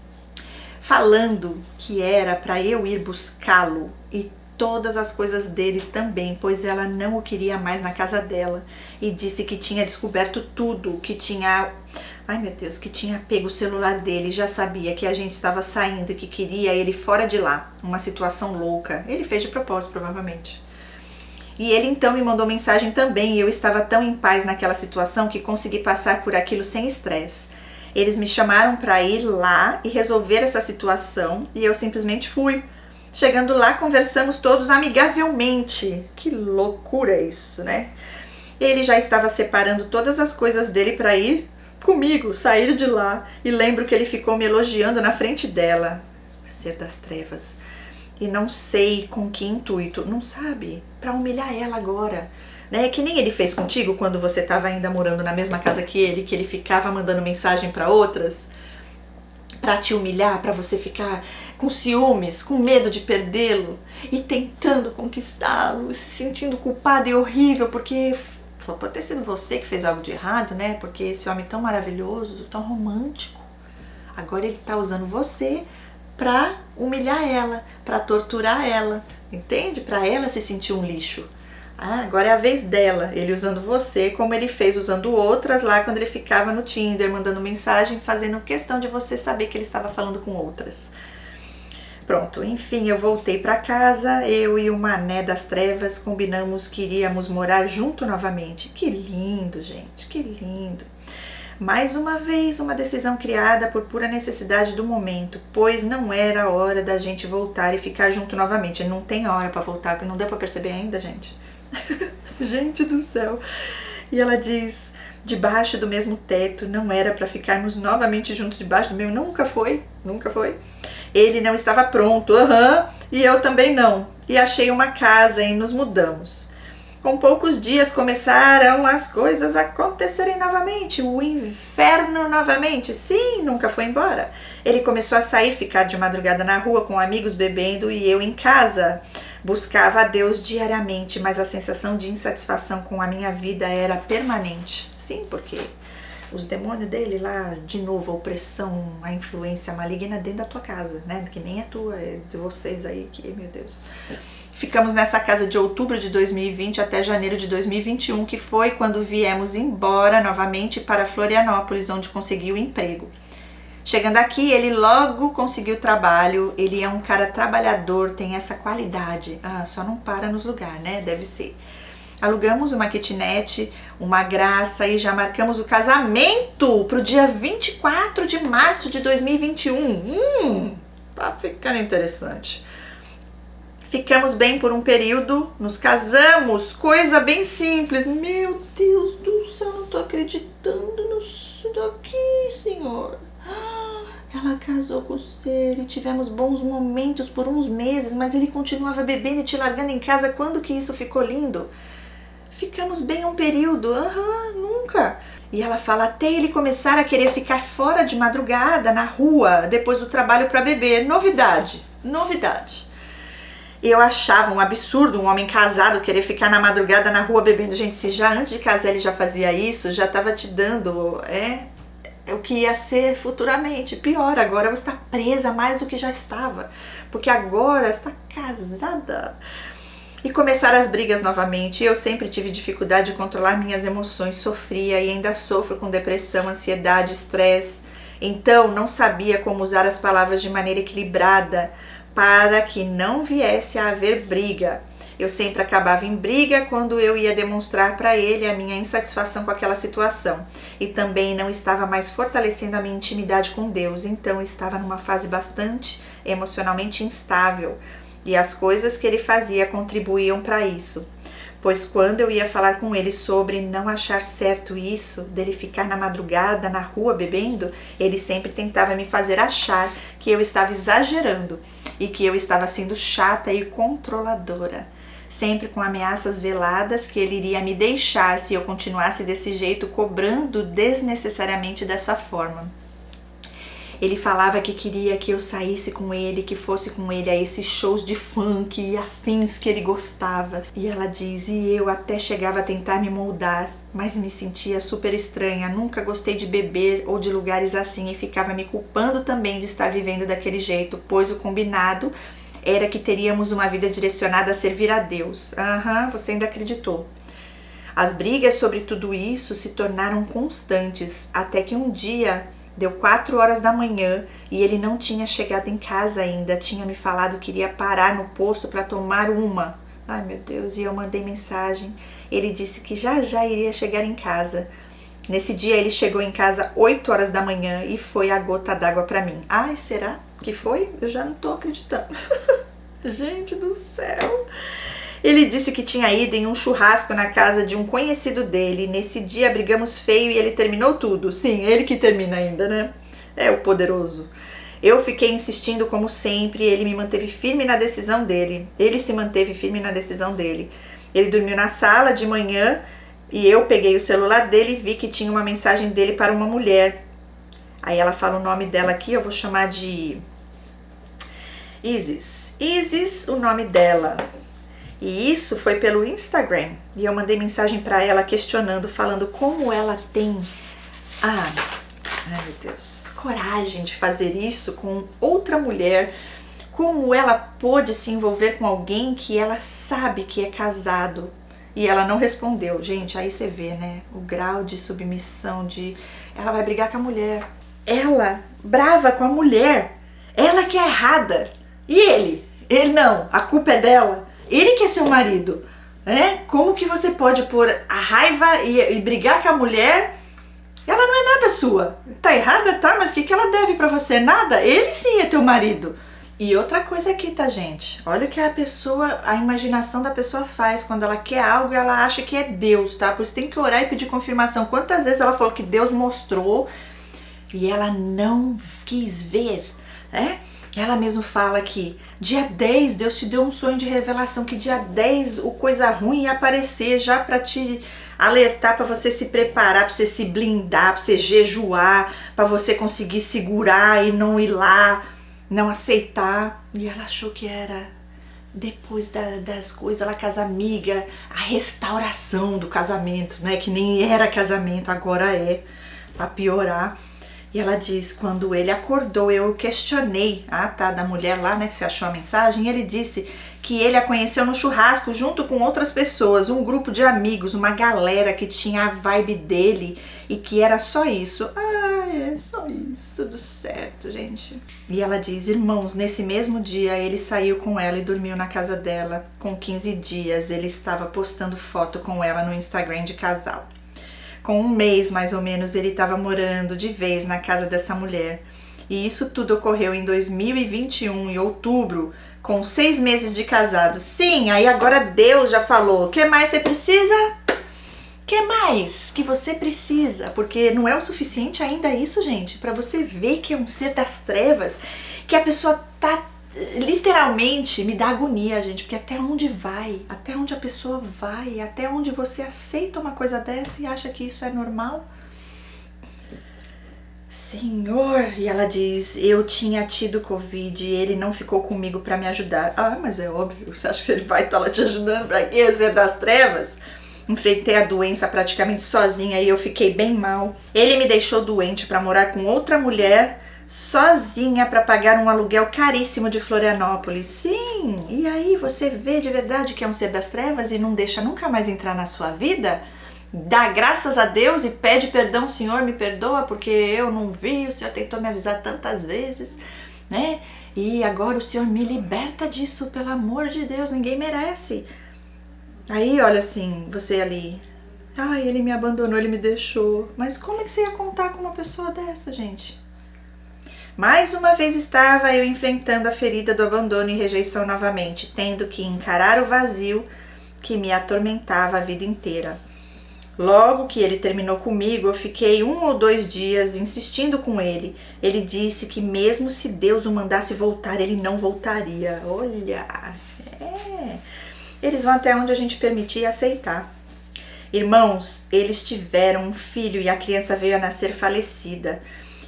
falando que era para eu ir buscá-lo e todas as coisas dele também, pois ela não o queria mais na casa dela e disse que tinha descoberto tudo, que tinha pego o celular dele, já sabia que a gente estava saindo e que queria ele fora de lá, uma situação louca. Ele fez de propósito, provavelmente. E ele então me mandou mensagem também e eu estava tão em paz naquela situação que consegui passar por aquilo sem estresse. Eles me chamaram para ir lá e resolver essa situação e eu simplesmente fui. Chegando lá, conversamos todos amigavelmente. Que loucura isso, né? Ele já estava separando todas as coisas dele para ir comigo, sair de lá. E lembro que ele ficou me elogiando na frente dela. Ser das trevas. E não sei com que intuito, não sabe? Para humilhar ela agora, né? Que nem ele fez contigo quando você estava ainda morando na mesma casa que ele ficava mandando mensagem para outras, para te humilhar, para você ficar com ciúmes, com medo de perdê-lo e tentando conquistá-lo, se sentindo culpada e horrível porque só pode ter sido você que fez algo de errado, né? Porque esse homem tão maravilhoso, tão romântico, agora ele tá usando você para humilhar ela, para torturar ela, entende? Para ela se sentir um lixo. Agora é a vez dela, ele usando você como ele fez usando outras lá quando ele ficava no Tinder, mandando mensagem, fazendo questão de você saber que ele estava falando com outras. Pronto, enfim, eu voltei para casa, eu e o Mané das Trevas combinamos que iríamos morar junto novamente. Que lindo, gente, que lindo. Mais uma vez, uma decisão criada por pura necessidade do momento, pois não era a hora da gente voltar e ficar junto novamente. Não tem hora para voltar, não deu para perceber ainda, gente. Gente do céu. E ela diz, debaixo do mesmo teto, não era para ficarmos novamente juntos debaixo do mesmo, nunca foi. Ele não estava pronto, e eu também não. E achei uma casa e nos mudamos. Com poucos dias começaram as coisas a acontecerem novamente, o inferno novamente, sim, nunca foi embora. Ele começou a sair, ficar de madrugada na rua com amigos bebendo e eu em casa. Buscava a Deus diariamente, mas a sensação de insatisfação com a minha vida era permanente. Sim, porque os demônios dele lá, de novo, a opressão, a influência maligna dentro da tua casa, né? Que nem é tua, é de vocês aí, que, meu Deus. Ficamos nessa casa de outubro de 2020 até janeiro de 2021, que foi quando viemos embora novamente para Florianópolis, onde consegui o emprego. Chegando aqui, ele logo conseguiu trabalho, ele é um cara trabalhador, tem essa qualidade. Só não para nos lugares, né? Deve ser. Alugamos uma kitnet, uma graça, e já marcamos o casamento para o dia 24 de março de 2021. Tá ficando interessante. Ficamos bem por um período, nos casamos, coisa bem simples. Meu Deus do céu, não tô acreditando nisso daqui, Senhor. Ela casou com você e tivemos bons momentos por uns meses, mas ele continuava bebendo e te largando em casa. Quando que isso ficou lindo? Ficamos bem um período, nunca. E ela fala, até ele começar a querer ficar fora de madrugada, na rua, depois do trabalho para beber. Novidade, novidade. Eu achava um absurdo um homem casado querer ficar na madrugada na rua bebendo. Gente, se já antes de casar ele já fazia isso, já estava te dando o que ia ser futuramente. Pior, agora você está presa mais do que já estava, porque agora está casada. E começaram as brigas novamente. Eu sempre tive dificuldade de controlar minhas emoções, sofria e ainda sofro com depressão, ansiedade, estresse. Então não sabia como usar as palavras de maneira equilibrada para que não viesse a haver briga. Eu sempre acabava em briga quando eu ia demonstrar para ele a minha insatisfação com aquela situação. E também não estava mais fortalecendo a minha intimidade com Deus. Então eu estava numa fase bastante emocionalmente instável. E as coisas que ele fazia contribuíam para isso. Pois quando eu ia falar com ele sobre não achar certo isso, dele ficar na madrugada na rua bebendo, ele sempre tentava me fazer achar que eu estava exagerando e que eu estava sendo chata e controladora. Sempre com ameaças veladas que ele iria me deixar se eu continuasse desse jeito, cobrando desnecessariamente dessa forma. Ele falava que queria que eu saísse com ele, que fosse com ele a esses shows de funk e afins que ele gostava. E ela diz, e eu até chegava a tentar me moldar, mas me sentia super estranha. Nunca gostei de beber ou de lugares assim e ficava me culpando também de estar vivendo daquele jeito, pois o combinado era que teríamos uma vida direcionada a servir a Deus. Você ainda acreditou. As brigas sobre tudo isso se tornaram constantes, até que um dia deu 4 horas da manhã e ele não tinha chegado em casa ainda. Tinha me falado que iria parar no posto para tomar uma. Ai meu Deus, e eu mandei mensagem. Ele disse que já iria chegar em casa. Nesse dia ele chegou em casa 8 horas da manhã e foi a gota d'água para mim. Ai, será que foi? Eu já não tô acreditando. Gente do céu. Ele disse que tinha ido em um churrasco na casa de um conhecido dele. Nesse dia brigamos feio e ele terminou tudo. Sim, ele que termina ainda, né? É o poderoso. Eu fiquei insistindo como sempre. Ele me manteve firme na decisão dele. Ele se manteve firme na decisão dele. Ele dormiu na sala de manhã e eu peguei o celular dele e vi que tinha uma mensagem dele para uma mulher. Aí ela fala o nome dela aqui, eu vou chamar de Isis. Isis, o nome dela. E isso foi pelo Instagram. E eu mandei mensagem para ela questionando, falando como ela tem ai meu Deus, coragem de fazer isso com outra mulher. Como ela pôde se envolver com alguém que ela sabe que é casado. E ela não respondeu. Gente, aí você vê, né? O grau de submissão, ela vai brigar com a mulher. Ela, brava com a mulher. Ela que é errada. E ele? Ele não. A culpa é dela. Ele que é seu marido, né? Como que você pode pôr a raiva e brigar com a mulher? Ela não é nada sua. Tá errada, tá? Mas o que ela deve pra você? Nada. Ele sim é teu marido. E outra coisa aqui, tá, gente? Olha o que a imaginação da pessoa faz. Quando ela quer algo, ela acha que é Deus, tá? Por isso tem que orar e pedir confirmação. Quantas vezes ela falou que Deus mostrou e ela não quis ver, né? Ela mesmo fala que dia 10 Deus te deu um sonho de revelação, que dia 10 o coisa ruim ia aparecer já para te alertar, para você se preparar, para você se blindar, para você jejuar, para você conseguir segurar e não ir lá, não aceitar. E ela achou que era depois das coisas, ela casa amiga, a restauração do casamento, né? Que nem era casamento, agora é, para piorar. E ela diz, quando ele acordou, eu questionei, da mulher lá, né, que você achou a mensagem, e ele disse que ele a conheceu no churrasco junto com outras pessoas, um grupo de amigos, uma galera que tinha a vibe dele e que era só isso. É só isso, tudo certo, gente. E ela diz, irmãos, nesse mesmo dia ele saiu com ela e dormiu na casa dela. Com 15 dias ele estava postando foto com ela no Instagram de casal. Com um mês, mais ou menos, ele estava morando de vez na casa dessa mulher. E isso tudo ocorreu em 2021, em outubro, com 6 meses de casado. Sim, aí agora Deus já falou, o que mais você precisa? O que mais que você precisa? Porque não é o suficiente ainda isso, gente, para você ver que é um ser das trevas, que a pessoa tá literalmente, me dá agonia, gente, porque até onde vai, até onde a pessoa vai, até onde você aceita uma coisa dessa e acha que isso é normal? Senhor, e ela diz, eu tinha tido Covid e ele não ficou comigo para me ajudar. Mas é óbvio, você acha que ele vai estar lá te ajudando pra quê? Ser das trevas? Enfrentei a doença praticamente sozinha e eu fiquei bem mal. Ele me deixou doente para morar com outra mulher, sozinha, para pagar um aluguel caríssimo de Florianópolis. Sim, e aí você vê de verdade que é um ser das trevas e não deixa nunca mais entrar na sua vida? Dá graças a Deus e pede perdão, Senhor, me perdoa porque eu não vi, o Senhor tentou me avisar tantas vezes, né? E agora o Senhor me liberta disso, pelo amor de Deus, ninguém merece. Aí, olha assim, você ali, ele me abandonou, ele me deixou. Mas como é que você ia contar com uma pessoa dessa, gente? Mais uma vez estava eu enfrentando a ferida do abandono e rejeição novamente, tendo que encarar o vazio que me atormentava a vida inteira. Logo que ele terminou comigo, eu fiquei 1 ou 2 dias insistindo com ele. Ele disse que mesmo se Deus o mandasse voltar, ele não voltaria. Olha, eles vão até onde a gente permitir e aceitar. Irmãos, eles tiveram um filho e a criança veio a nascer falecida.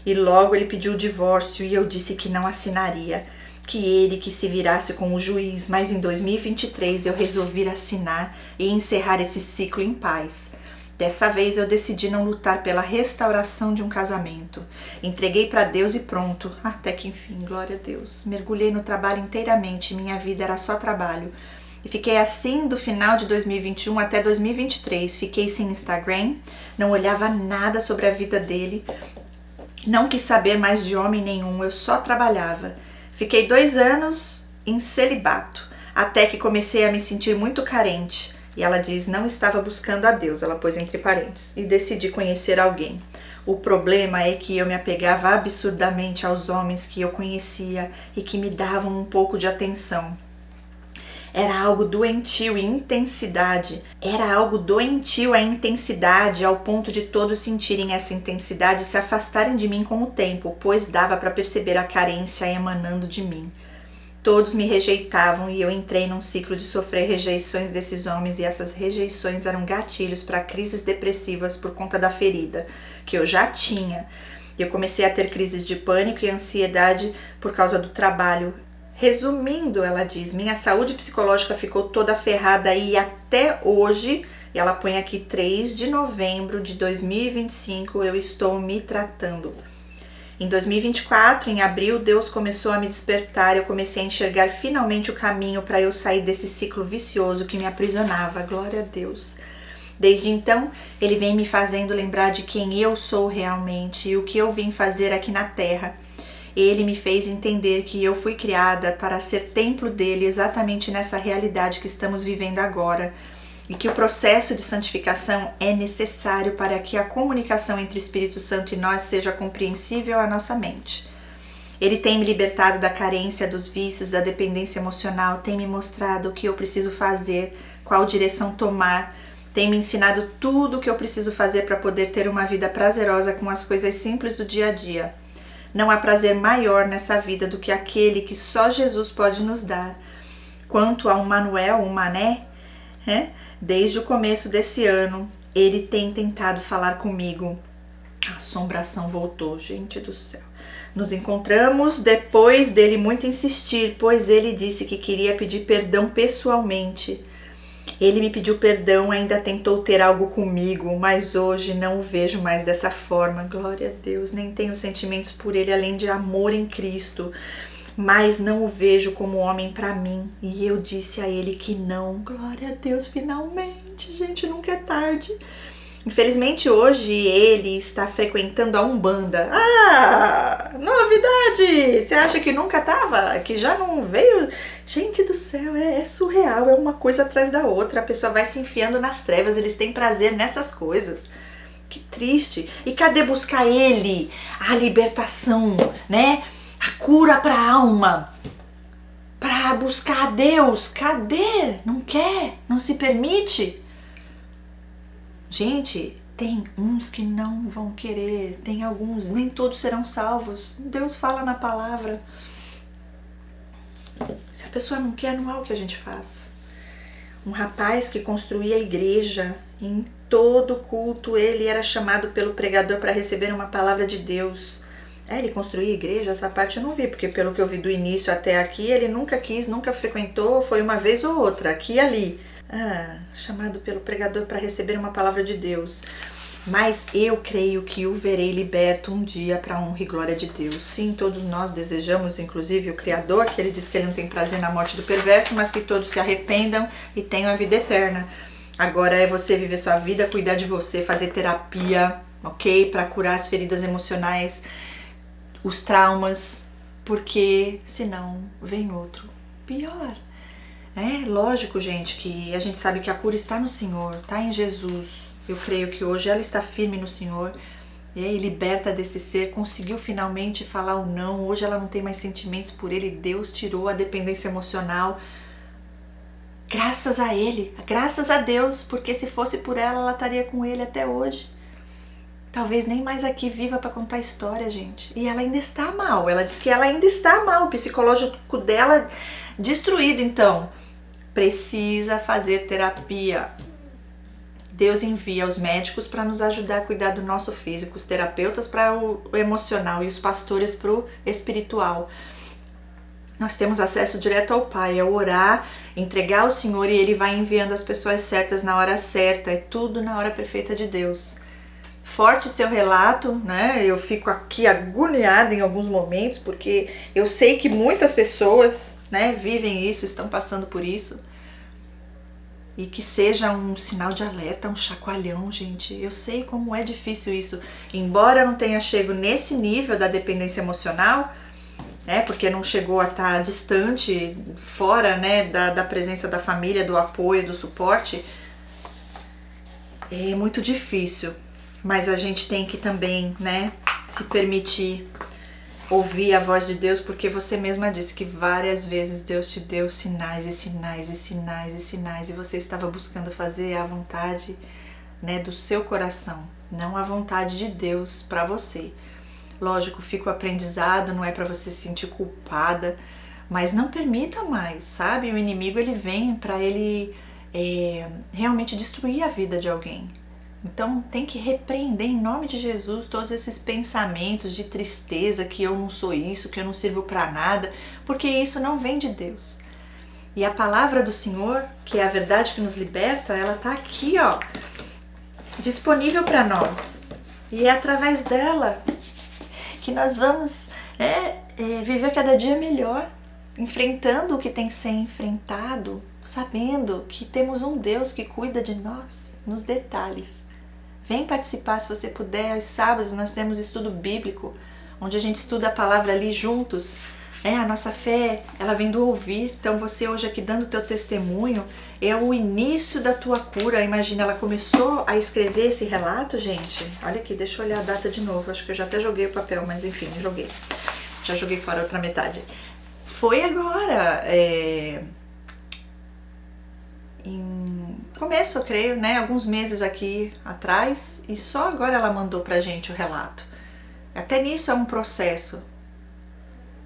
E logo ele pediu o divórcio e eu disse que não assinaria, que ele que se virasse com o juiz, mas em 2023 eu resolvi assinar e encerrar esse ciclo em paz. Dessa vez eu decidi não lutar pela restauração de um casamento. Entreguei para Deus e pronto. Até que enfim, glória a Deus. Mergulhei no trabalho inteiramente, minha vida era só trabalho. E fiquei assim do final de 2021 até 2023. Fiquei sem Instagram, não olhava nada sobre a vida dele, não quis saber mais de homem nenhum, eu só trabalhava. Fiquei 2 anos em celibato, até que comecei a me sentir muito carente. E ela diz, não estava buscando a Deus, ela pôs entre parênteses, e decidi conhecer alguém. O problema é que eu me apegava absurdamente aos homens que eu conhecia e que me davam um pouco de atenção. Era algo doentio e intensidade. Era algo doentio a intensidade, ao ponto de todos sentirem essa intensidade e se afastarem de mim com o tempo, pois dava para perceber a carência emanando de mim. Todos me rejeitavam e eu entrei num ciclo de sofrer rejeições desses homens e essas rejeições eram gatilhos para crises depressivas por conta da ferida que eu já tinha. Eu comecei a ter crises de pânico e ansiedade por causa do trabalho. Resumindo, ela diz, minha saúde psicológica ficou toda ferrada e até hoje, e ela põe aqui 3 de novembro de 2025, eu estou me tratando. Em 2024, em abril, Deus começou a me despertar, eu comecei a enxergar finalmente o caminho para eu sair desse ciclo vicioso que me aprisionava, glória a Deus. Desde então, Ele vem me fazendo lembrar de quem eu sou realmente e o que eu vim fazer aqui na Terra. Ele me fez entender que eu fui criada para ser templo dele exatamente nessa realidade que estamos vivendo agora, e que o processo de santificação é necessário para que a comunicação entre o Espírito Santo e nós seja compreensível à nossa mente. Ele tem me libertado da carência, dos vícios, da dependência emocional, tem me mostrado o que eu preciso fazer, qual direção tomar, tem me ensinado tudo o que eu preciso fazer para poder ter uma vida prazerosa com as coisas simples do dia a dia. Não há prazer maior nessa vida do que aquele que só Jesus pode nos dar. Quanto a um Manuel, um Mané, desde o começo desse ano, ele tem tentado falar comigo. A assombração voltou, gente do céu. Nos encontramos depois dele muito insistir, pois ele disse que queria pedir perdão pessoalmente. Ele me pediu perdão, ainda tentou ter algo comigo, mas hoje não o vejo mais dessa forma. Glória a Deus, nem tenho sentimentos por ele além de amor em Cristo. mas não o vejo como homem para mim. E eu disse a ele que não. Glória a Deus, finalmente, gente, nunca é tarde. Infelizmente hoje ele está frequentando a Umbanda. Ah, novidade! Você acha que nunca tava? Que já não veio? Gente do céu, é surreal, é uma coisa atrás da outra. A pessoa vai se enfiando nas trevas, eles têm prazer nessas coisas. Que triste. E cadê buscar ele? A libertação, né? A cura para a alma. Para buscar a Deus. Cadê? Não quer? Não se permite? Gente, tem uns que não vão querer, tem alguns, nem todos serão salvos. Deus fala na palavra. Se a pessoa não quer, não é o que a gente faz. Um rapaz que construía a igreja, em todo culto ele era chamado pelo pregador para receber uma palavra de Deus. Ele construía a igreja? Essa parte eu não vi, porque pelo que eu vi do início até aqui, ele nunca quis, nunca frequentou, foi uma vez ou outra, aqui e ali. Chamado pelo pregador para receber uma palavra de Deus. Mas eu creio que o verei liberto um dia para a honra e glória de Deus. Sim, todos nós desejamos, inclusive o Criador, que ele diz que ele não tem prazer na morte do perverso, mas que todos se arrependam e tenham a vida eterna. Agora é você viver sua vida, cuidar de você, fazer terapia, ok? Para curar as feridas emocionais, os traumas, porque senão vem outro pior. É lógico, gente, que a gente sabe que a cura está no Senhor, está em Jesus. Eu creio que hoje ela está firme no Senhor e liberta desse ser, conseguiu finalmente falar o não. Hoje ela não tem mais sentimentos por ele, Deus tirou a dependência emocional. Graças a ele, graças a Deus, porque se fosse por ela, ela estaria com ele até hoje. Talvez nem mais aqui viva para contar a história, gente. E ela ainda está mal, ela diz que ela ainda está mal, o psicológico dela destruído, então precisa fazer terapia. Deus envia os médicos para nos ajudar a cuidar do nosso físico, os terapeutas para o emocional e os pastores para o espiritual. Nós temos acesso direto ao Pai, é orar, entregar ao Senhor e Ele vai enviando as pessoas certas na hora certa, é tudo na hora perfeita de Deus. Forte seu relato, né? Eu fico aqui agoniada em alguns momentos, porque eu sei que muitas pessoas, né, vivem isso, estão passando por isso. E que seja um sinal de alerta, um chacoalhão, gente. Eu sei como é difícil isso. Embora eu não tenha chegado nesse nível da dependência emocional, né, porque não chegou a estar distante, fora, né, da presença da família, do apoio, do suporte, é muito difícil. Mas a gente tem que também, né, se permitir ouvir a voz de Deus, porque você mesma disse que várias vezes Deus te deu sinais e sinais e sinais e sinais, e você estava buscando fazer a vontade, né, do seu coração, não a vontade de Deus para você. Lógico, fica o aprendizado, não é para você se sentir culpada, mas não permita mais, sabe? O inimigo, ele vem para ele realmente destruir a vida de alguém. Então tem que repreender em nome de Jesus todos esses pensamentos de tristeza, que eu não sou isso, que eu não sirvo para nada, porque isso não vem de Deus. E a palavra do Senhor, que é a verdade que nos liberta, ela tá aqui, ó, disponível para nós. E é através dela que nós vamos viver cada dia melhor, enfrentando o que tem que ser enfrentado, sabendo que temos um Deus que cuida de nós nos detalhes. Vem participar se você puder. Aos sábados nós temos estudo bíblico, onde a gente estuda a palavra ali juntos. A nossa fé, ela vem do ouvir. Então você hoje aqui dando o teu testemunho, é o início da tua cura. Imagina, ela começou a escrever esse relato, gente. Olha aqui, deixa eu olhar a data de novo. Acho que eu já até joguei o papel, mas enfim, joguei. Já joguei fora a outra metade. Foi agora, em começo, eu creio, né, alguns meses aqui atrás, e só agora ela mandou pra gente o relato. Até nisso é um processo,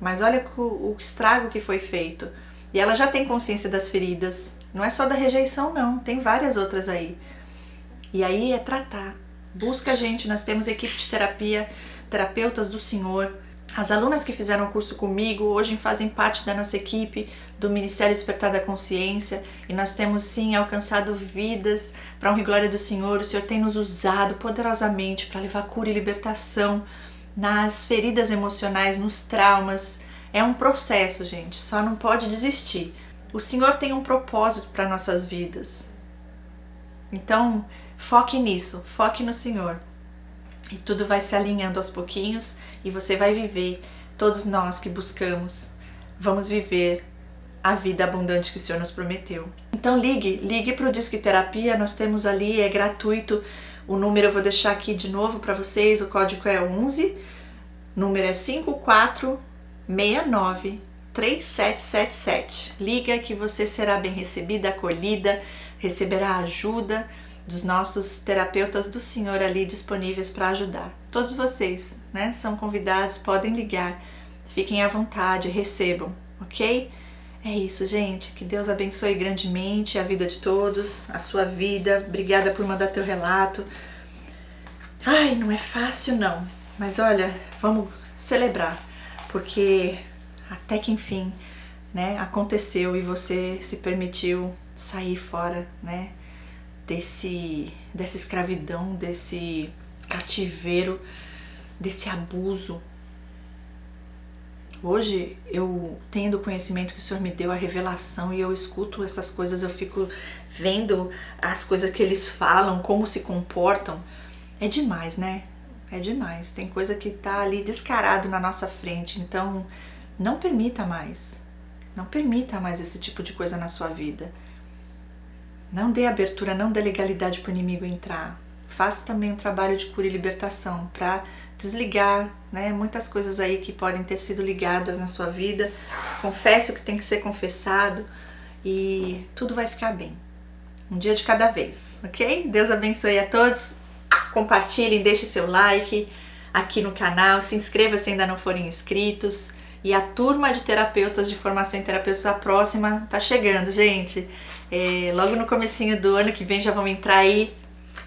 mas olha o estrago que foi feito. E ela já tem consciência das feridas, não é só da rejeição não, tem várias outras aí. E aí é tratar, busca a gente, nós temos equipe de terapia, terapeutas do Senhor. As alunas que fizeram o curso comigo hoje fazem parte da nossa equipe do Ministério Despertar da Consciência, e nós temos sim alcançado vidas para a honra e glória do Senhor. O Senhor tem nos usado poderosamente para levar cura e libertação nas feridas emocionais, nos traumas, É um processo, gente, só não pode desistir. O Senhor tem um propósito para nossas vidas. Então, foque nisso, foque no Senhor. E tudo vai se alinhando aos pouquinhos e você vai viver, todos nós que buscamos, vamos viver a vida abundante que o Senhor nos prometeu. Então ligue para o Disque Terapia, nós temos ali, é gratuito. O número eu vou deixar aqui de novo para vocês, o código é 11, número é 54693777. Liga que você será bem recebida, acolhida, receberá ajuda dos nossos terapeutas do Senhor ali disponíveis para ajudar. Todos vocês, né, são convidados, podem ligar, fiquem à vontade, recebam, ok? É isso, gente, que Deus abençoe grandemente a vida de todos, a sua vida. Obrigada por mandar teu relato. Ai, não é fácil não, mas olha, vamos celebrar, porque até que enfim, né, aconteceu e você se permitiu sair fora, né, dessa escravidão, desse cativeiro, desse abuso. Hoje eu tendo o conhecimento que o Senhor me deu, a revelação, e eu escuto essas coisas, eu fico vendo as coisas que eles falam, como se comportam. É demais, né? É demais. Tem coisa que tá ali descarado na nossa frente. Então, não permita mais. Não permita mais esse tipo de coisa na sua vida. Não dê abertura, não dê legalidade para o inimigo entrar. Faça também um trabalho de cura e libertação para desligar, né, muitas coisas aí que podem ter sido ligadas na sua vida. Confesse o que tem que ser confessado e tudo vai ficar bem. Um dia de cada vez, ok? Deus abençoe a todos. Compartilhem, deixe seu like aqui no canal, se inscreva se ainda não forem inscritos. E a turma de terapeutas de formação em terapeutas, a próxima tá chegando, gente. Logo no comecinho do ano que vem já vamos entrar aí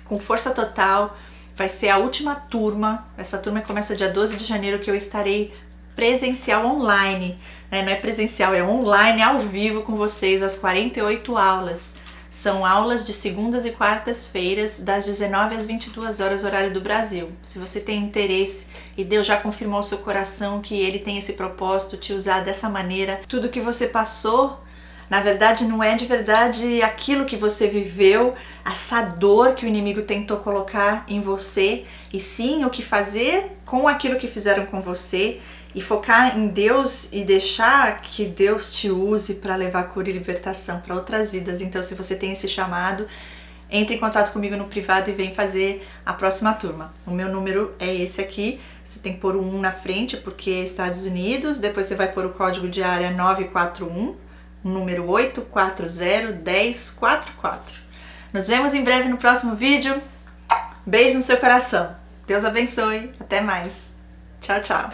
com força total. Vai ser a última turma. Essa turma começa dia 12 de janeiro, que eu estarei presencial online, né? Não é presencial, é online, ao vivo com vocês, as 48 aulas. São aulas de segundas e quartas-feiras, das 19 às 22 horas, horário do Brasil. Se você tem interesse e Deus já confirmou ao seu coração que Ele tem esse propósito, te usar dessa maneira, tudo que você passou, na verdade não é de verdade aquilo que você viveu, essa dor que o inimigo tentou colocar em você, e sim o que fazer com aquilo que fizeram com você, e focar em Deus e deixar que Deus te use para levar cura e libertação para outras vidas. Então, se você tem esse chamado, entre em contato comigo no privado e vem fazer a próxima turma. O meu número é esse aqui, você tem que pôr o 1 na frente porque é Estados Unidos, depois você vai pôr o código de área 941, número 8401044. Nos vemos em breve no próximo vídeo. Beijo no seu coração. Deus abençoe. Até mais. Tchau, tchau.